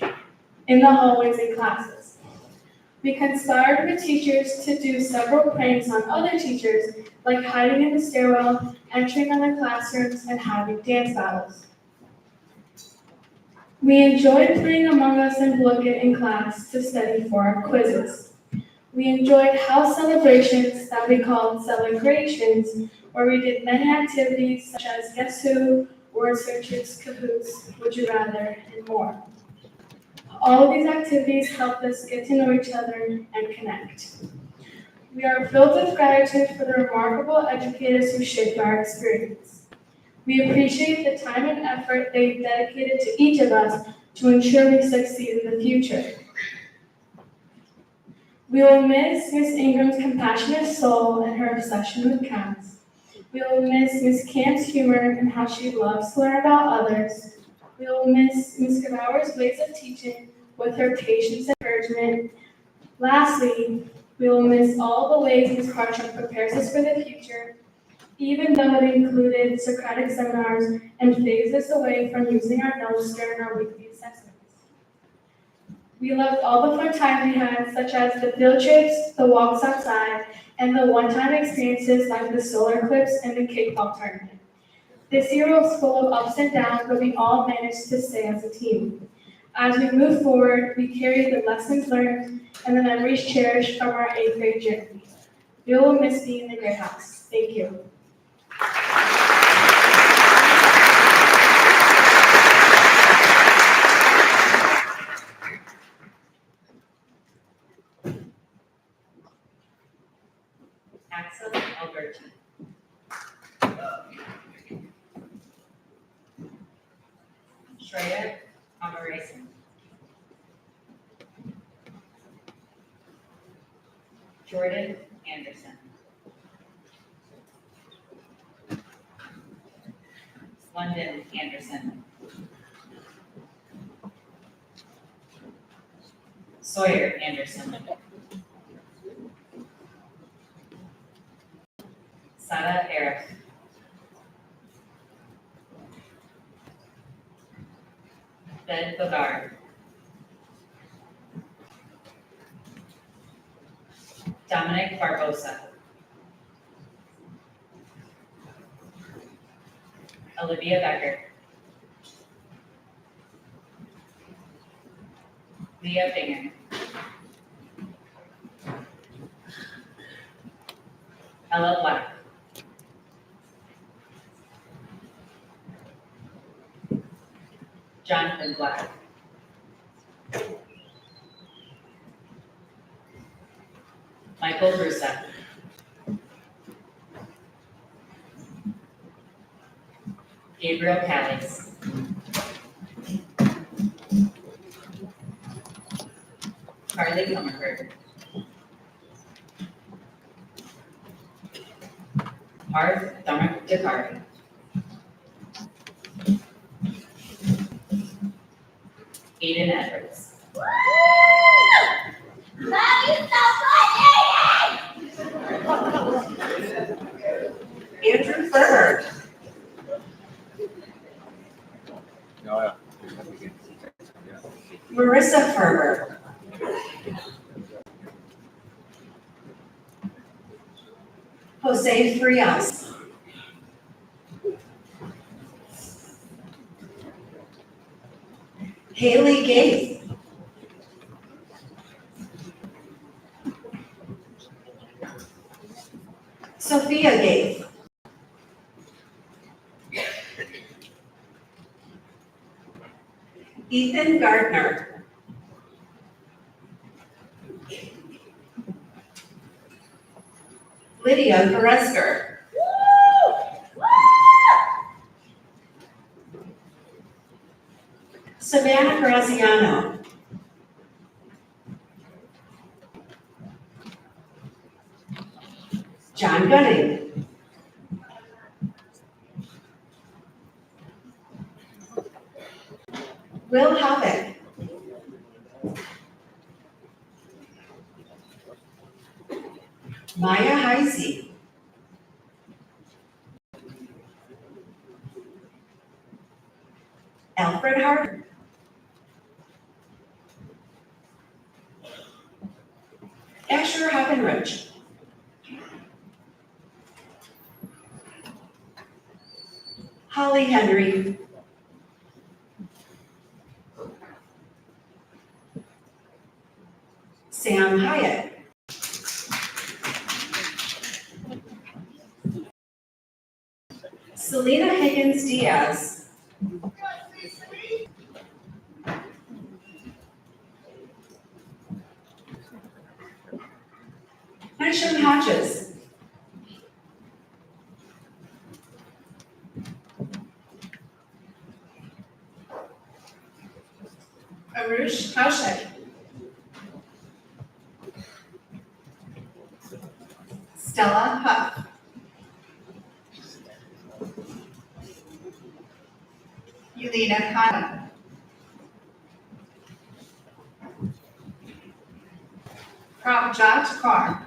in the hallways and classes. We conspired with teachers to do several pranks on other teachers, like hiding in the stairwell, entering other classrooms, and having dance battles. We enjoyed playing Among Us and Blooket in class to study for our quizzes. We enjoyed house celebrations that we called celebrations, where we did many activities such as Guess Who, Word Searches, Cahoots, Would You Rather, and more. All of these activities helped us get to know each other and connect. We are filled with gratitude for the remarkable educators who shaped our experience. We appreciate the time and effort they dedicated to each of us to ensure we succeed in the future. We will miss Ms. Ingram's compassionate soul and her obsession with cats. We will miss Ms. Camp's humor and how she loves to learn about others. We will miss Ms. Gebauer's ways of teaching with her patience and encouragement. Lastly, we will miss all the ways Ms. Karchuk prepares us for the future, even though it included Socratic seminars and phased us away from using our notes during our weekly assessments. We loved all the fun times we had, such as the field trips, the walks outside, and the one-time experiences like the solar eclipse and the cakewalk tournament. This year was full of ups and downs, but we all managed to stay as a team. As we move forward, we carry the lessons learned and the memories cherished from our 8th grade journey. We will miss being in the Gray House. Thank you. Axel Alberti. Shreya Amarason. Jordan Anderson. London Anderson. Sawyer Anderson. Sada Eric. Ben Bogard. Dominic Barbosa. Olivia Becker. Leah Binger. Ella Black. Jonathan Black. Michael Russa. Gabriel Callis. Carly Comerford. Harv Dakari. Aiden Edwards. Andrew Ferber. Marissa Ferber. Jose Frias. Haley Gates. Sophia Gates. Ethan Gardner. Lydia Goresker. Savannah Graziano. John Gunning. Will Hovick. Maya Heisey. Alfred Harder. Asher Hoppenrich. Holly Henry. Sam Hyatt. Selena Higgins Diaz. Nisham Hodges. Arush Kaushik. Stella Huff. Yelena Khanna. Prabhat Kaur.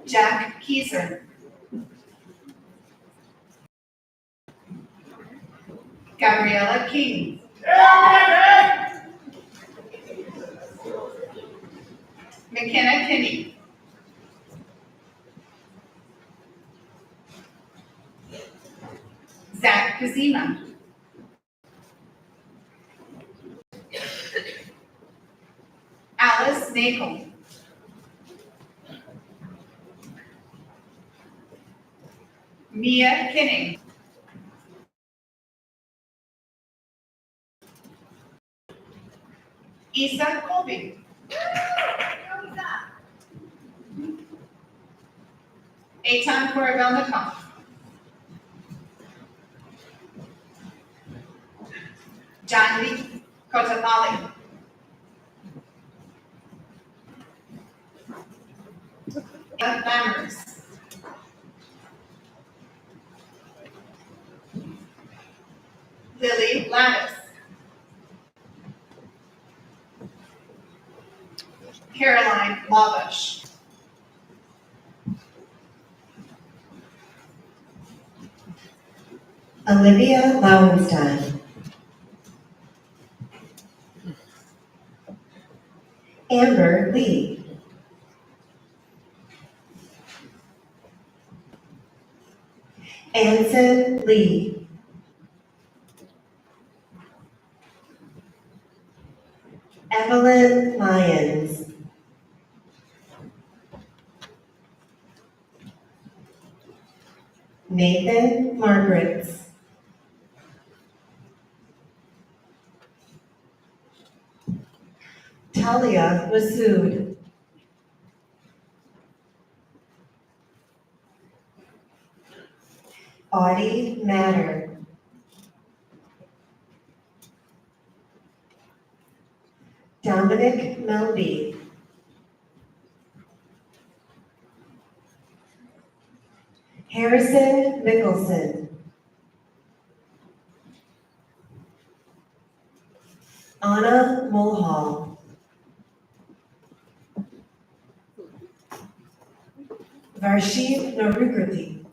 Jack Kieser. Gabriella King. McKenna Kinney. Zach Kazima. Alice Nagel. Mia Kinning. Isa Colby. Eitan Korabelnikov. John Lee Kotapali. Lammers. Lily Lattis. Caroline Lavish. Olivia Lauenstein. Amber Lee. Anson Lee. Evelyn Lyons. Nathan Margaret's. Talia Masood. Audie Matter. Dominic Melby. Harrison Mickelson. Anna Mulhall. Varshit Narukriti.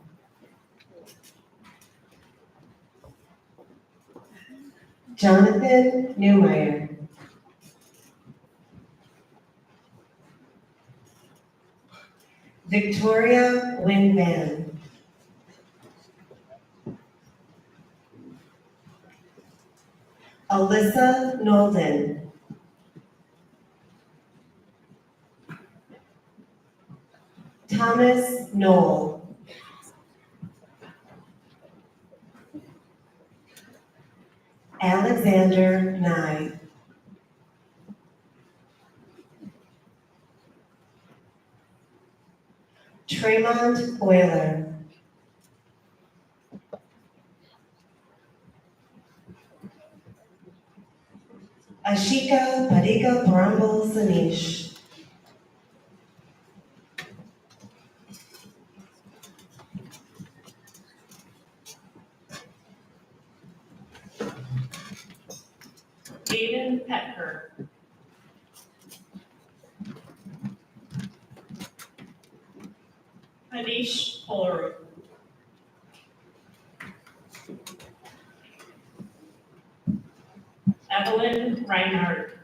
Jonathan Newmeyer. Victoria Winvan. Alyssa Nolden. Thomas Knoll. Alexander Nye. Tremont Euler. Ashika Padika Brambal Sanish. Aiden Petker. Anish Polaru. Evelyn Reinhardt.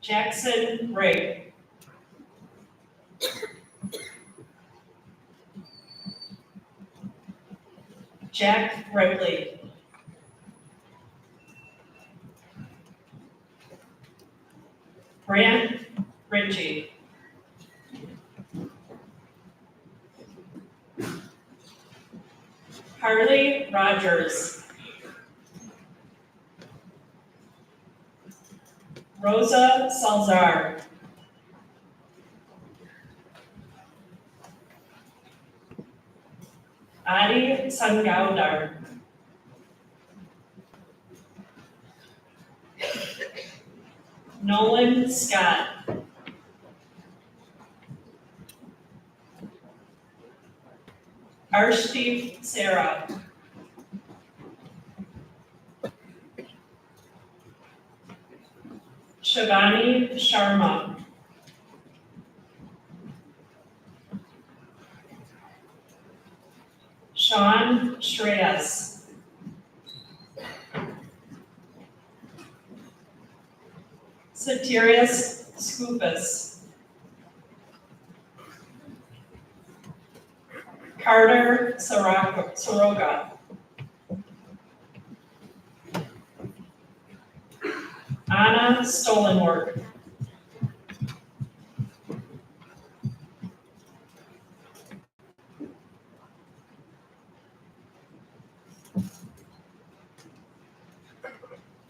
Jackson Ray. Jack Ripley. Brant Ritchie. Harley Rogers. Rosa Salzar. Adi Sangaudar. Nolan Scott. Arshdeep Sarah. Shivani Sharma. Sean Shreyas. Satirius Scoopus. Carter Soroka. Anna Stolenworth.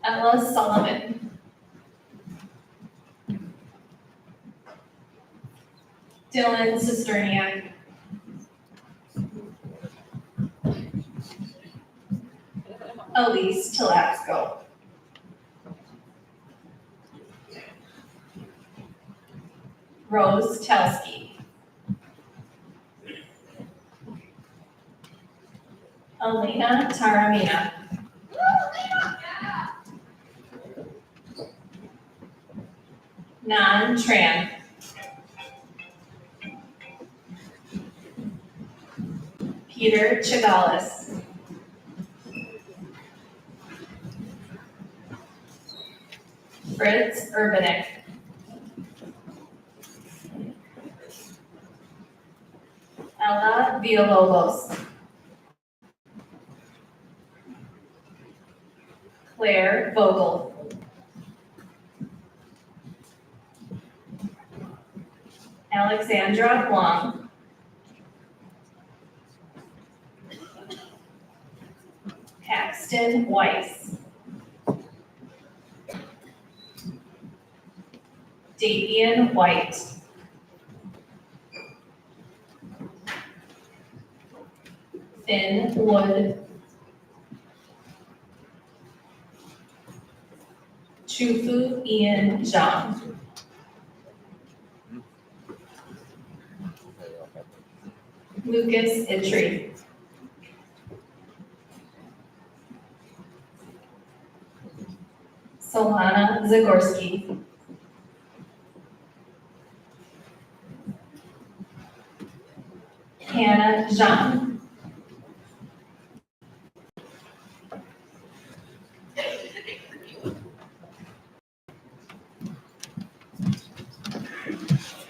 Ella Solomon. Dylan Cisterniak. Elise Telapsco. Rose Telsky. Elena Taramina. Nan Tran. Peter Chagalis. Fritz Urbanek. Ella Villalobos. Claire Vogel. Alexandra Huang. Paxton Weiss. Davian White. Finn Wood. Chufu Ian Zhang. Lucas Itri. Solana Zagorski. Hannah Zhang.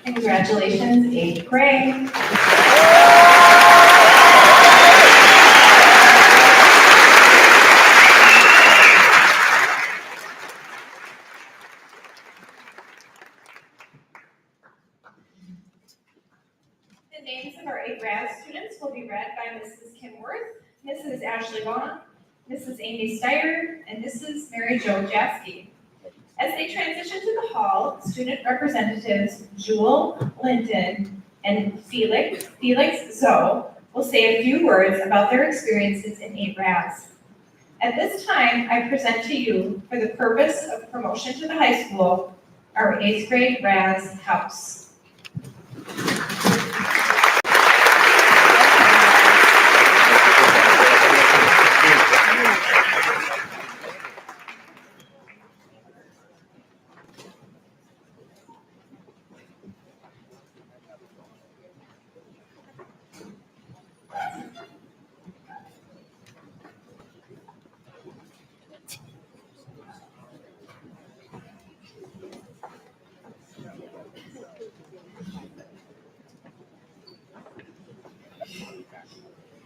Congratulations, 8th grade. The names of our 8th grad students will be read by Mrs. Kim Worth, Mrs. Ashley Vaughn, Mrs. Amy Steyer, and Mrs. Mary Jo Jaskey. As they transition to the hall, student representatives Jewel Linton and Felix Zoe will say a few words about their experiences in 8 RAS. At this time, I present to you, for the purpose of promotion to the high school, our 8th grade RAS house.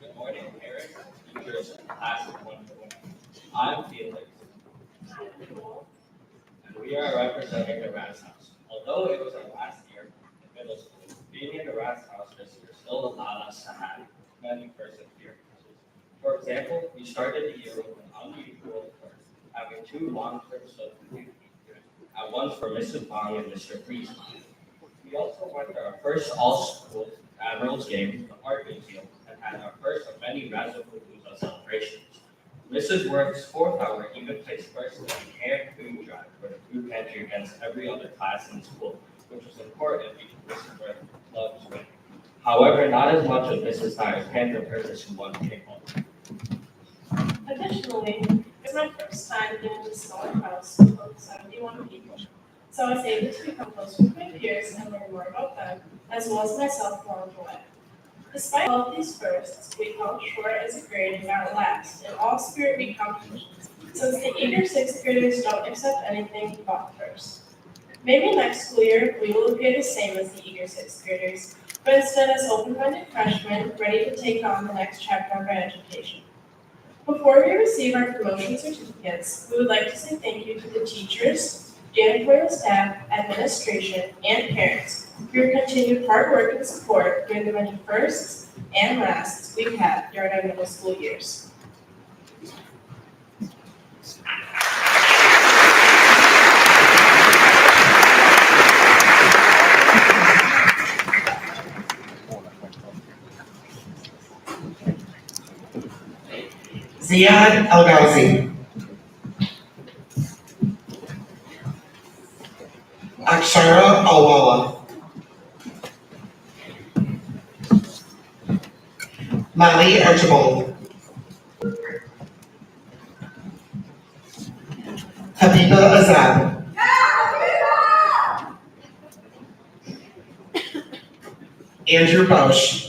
Good morning, parents, teachers, and class of 120. I'm Felix. And we are representing the RAS House. Although it was our last year in middle school, being in the RAS House this year still allowed us to have many person appearances. For example, we started the year with an unusual first, having 2 long-term substitute teachers, at once for Mrs. Bong and Mr. Priest. We also went to our first all-school Admiral's game, the Art Museum, and had our first of many Razapalooza celebrations. Mrs. Worth's 4th hour even placed first in the canned food drive for the food pantry against every other class in the school, which was important because Mrs. Worth loves winning. However, not as much as Mrs. Tyers and the person who won came home. Additionally, it's my first time in a smaller house of 71 people, so I was able to become close with my peers and learn more about them, as well as myself along the way. Despite all of these firsts, we fell short as a grade and got last in all spirit we compete, since the eager 6th graders don't accept anything but first. Maybe next school year we will appear the same as the eager 6th graders, but instead as open-minded freshmen ready to take on the next chapter of our education. Before we receive our promotion certificates, we would like to say thank you to the teachers, janitorial staff, administration, and parents for your continued hard work and support during the many firsts and lasts we've had during our middle school years. Ziad El Ghazi. Akshara Alwala. Mali Archibald. Habiba Azad. Andrew Bosch.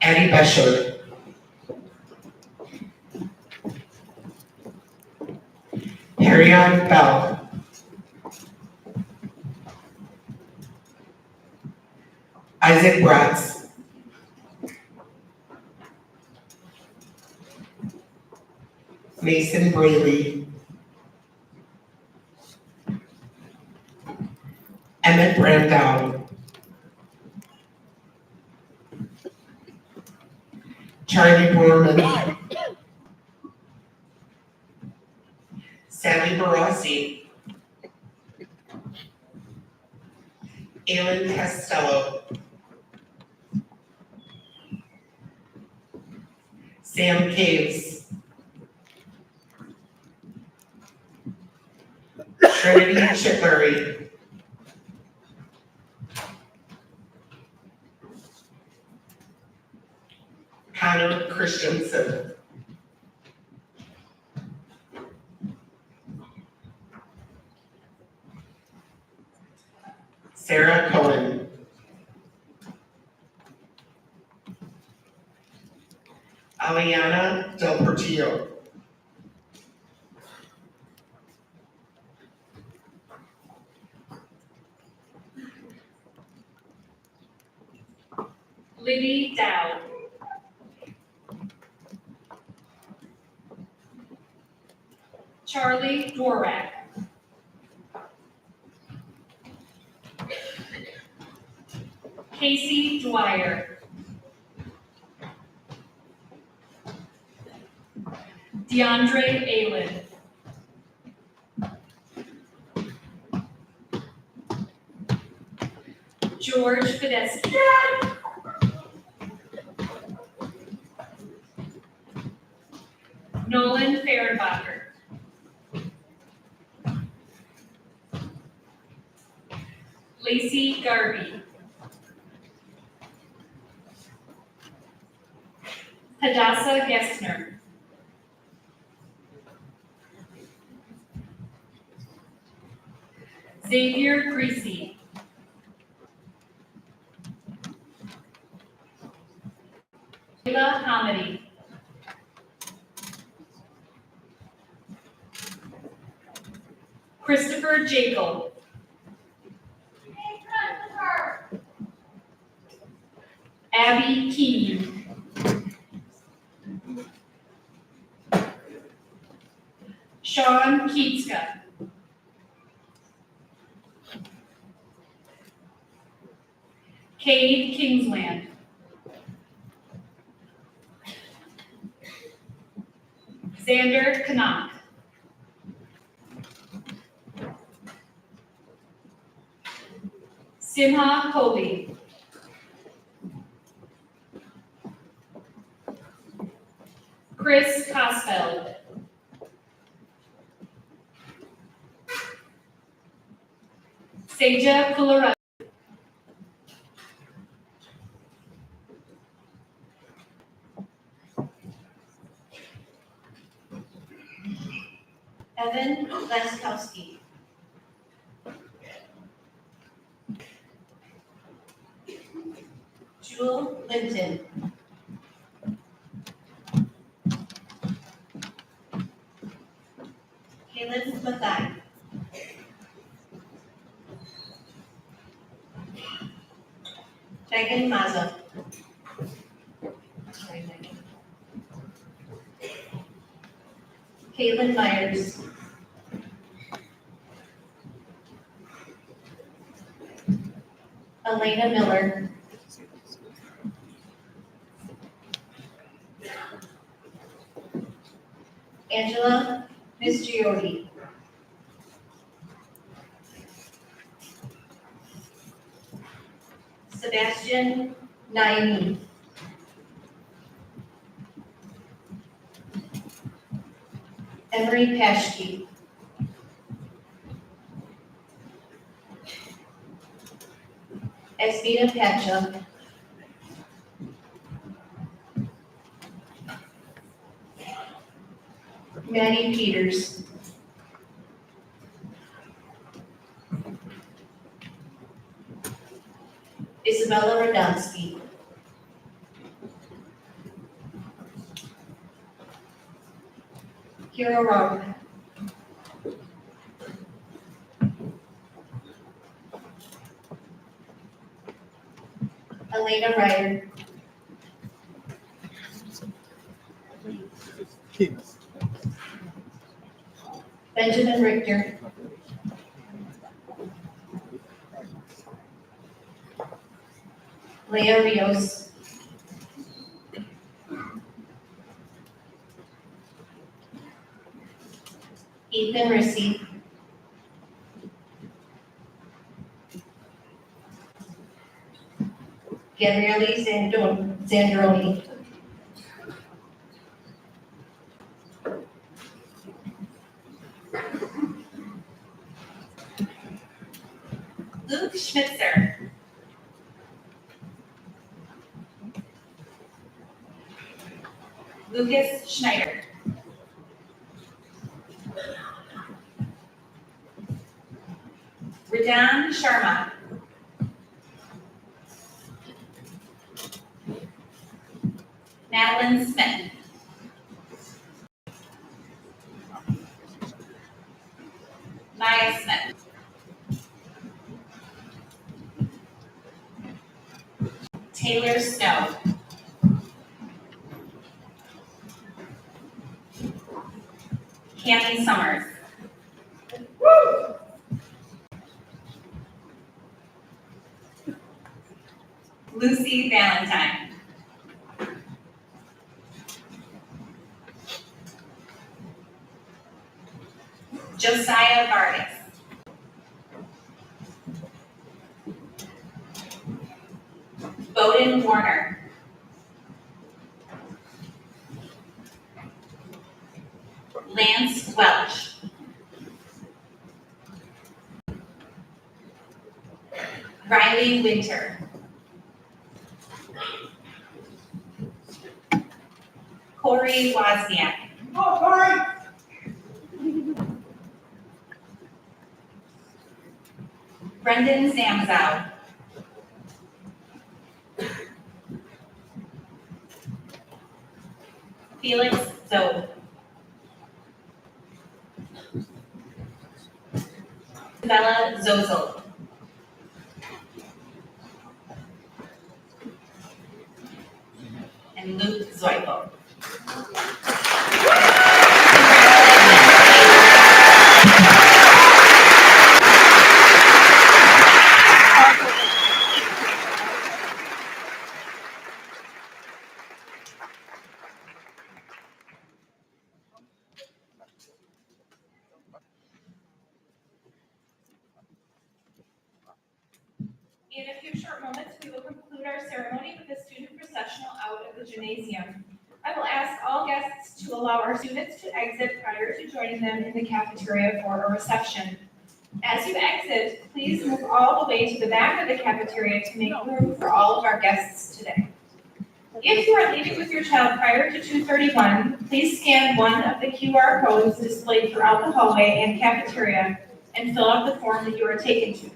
Addie Besher. Harrion Bell. Isaac Bratz. Mason Braley. Emmett Brandown. Charlie Borman. Alan Costello, Sam Caves, Trinity Chitlery, Connor Christensen, Sarah Cohen, Aliana Del Portillo, Libby Dowd. Charlie Dworak. Casey Dwyer. DeAndre Aylen. George Fidesky. Nolan Fehrenbacher. Lacey Garvey. Hadassah Gessner. Xavier Greasy. Layla Hamidi. Christopher Jacob. Abby Keene. Sean Keatska. Cade Kingsland. Xander Kanak. Simha Colby. Chris Kosfeld. Seja Kulara. Evan Leskowski. Jewel Linton. Kaylin Mathai. Megan Maza. Sorry, Megan. Caitlin Myers. Elena Miller. Angela Misgiodi. Sebastian Naimi. Emery Paschke. Esmita Pacha. Maddie Peters. Isabella Radomski. Kira Robert. Elena Ryder. Benjamin Richter. Leah Rios. Ethan Rissy. Gabriele Zanderoni. Luke Schmitzer. Lucas Schneider. Radan Sharma. Madeline Smith. Maya Smith. Taylor Snow. Cami Summers. Lucy Valentine. Josiah Vargas. Bowden Warner. Lance Welch. Riley Winter. Corey Wozniak. Brendan Zamzow. Felix Zoe. Bella Zozel. And Luke Zoipo. In a few short moments, we will conclude our ceremony with a student processional out of the gymnasium. I will ask all guests to allow our students to exit prior to joining them in the cafeteria for a reception. As you exit, please move all the way to the back of the cafeteria to make room for all of our guests today. If you are leaving with your child prior to 2:31, please scan one of the QR codes displayed throughout the hallway and cafeteria and fill out the form that you are taken to.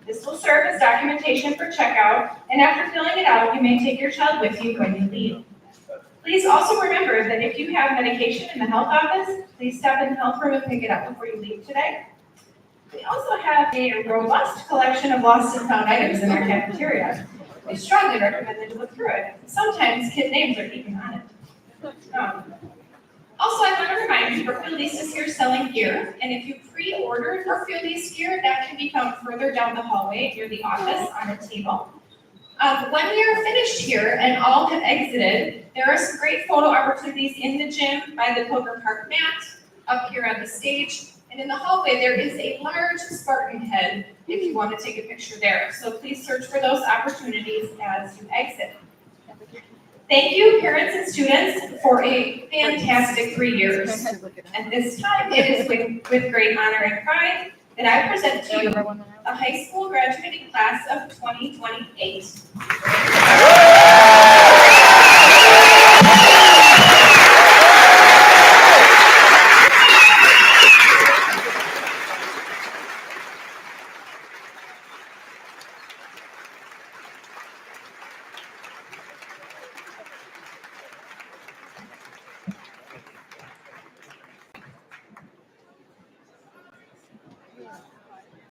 This will serve as documentation for checkout, and after filling it out, you may take your child with you when you leave. Please also remember that if you have medication in the health office, please stop in the health room and pick it up before you leave today. We also have a robust collection of lost and found items in our cafeteria. We strongly recommend that you look through it. Sometimes kid names are even on it. Also, I want to remind you, our Field East is here selling gear, and if you pre-ordered your Field East gear, that can be found further down the hallway near the office on a table. When we are finished here and all have exited, there are some great photo opportunities in the gym by the Pilgrim Park mat, up here on the stage, and in the hallway there is a large Spartan head if you want to take a picture there. So please search for those opportunities as you exit. Thank you, parents and students, for a fantastic 3 years. At this time, it is with great honor and pride that I present to you the high school graduating class of 2028.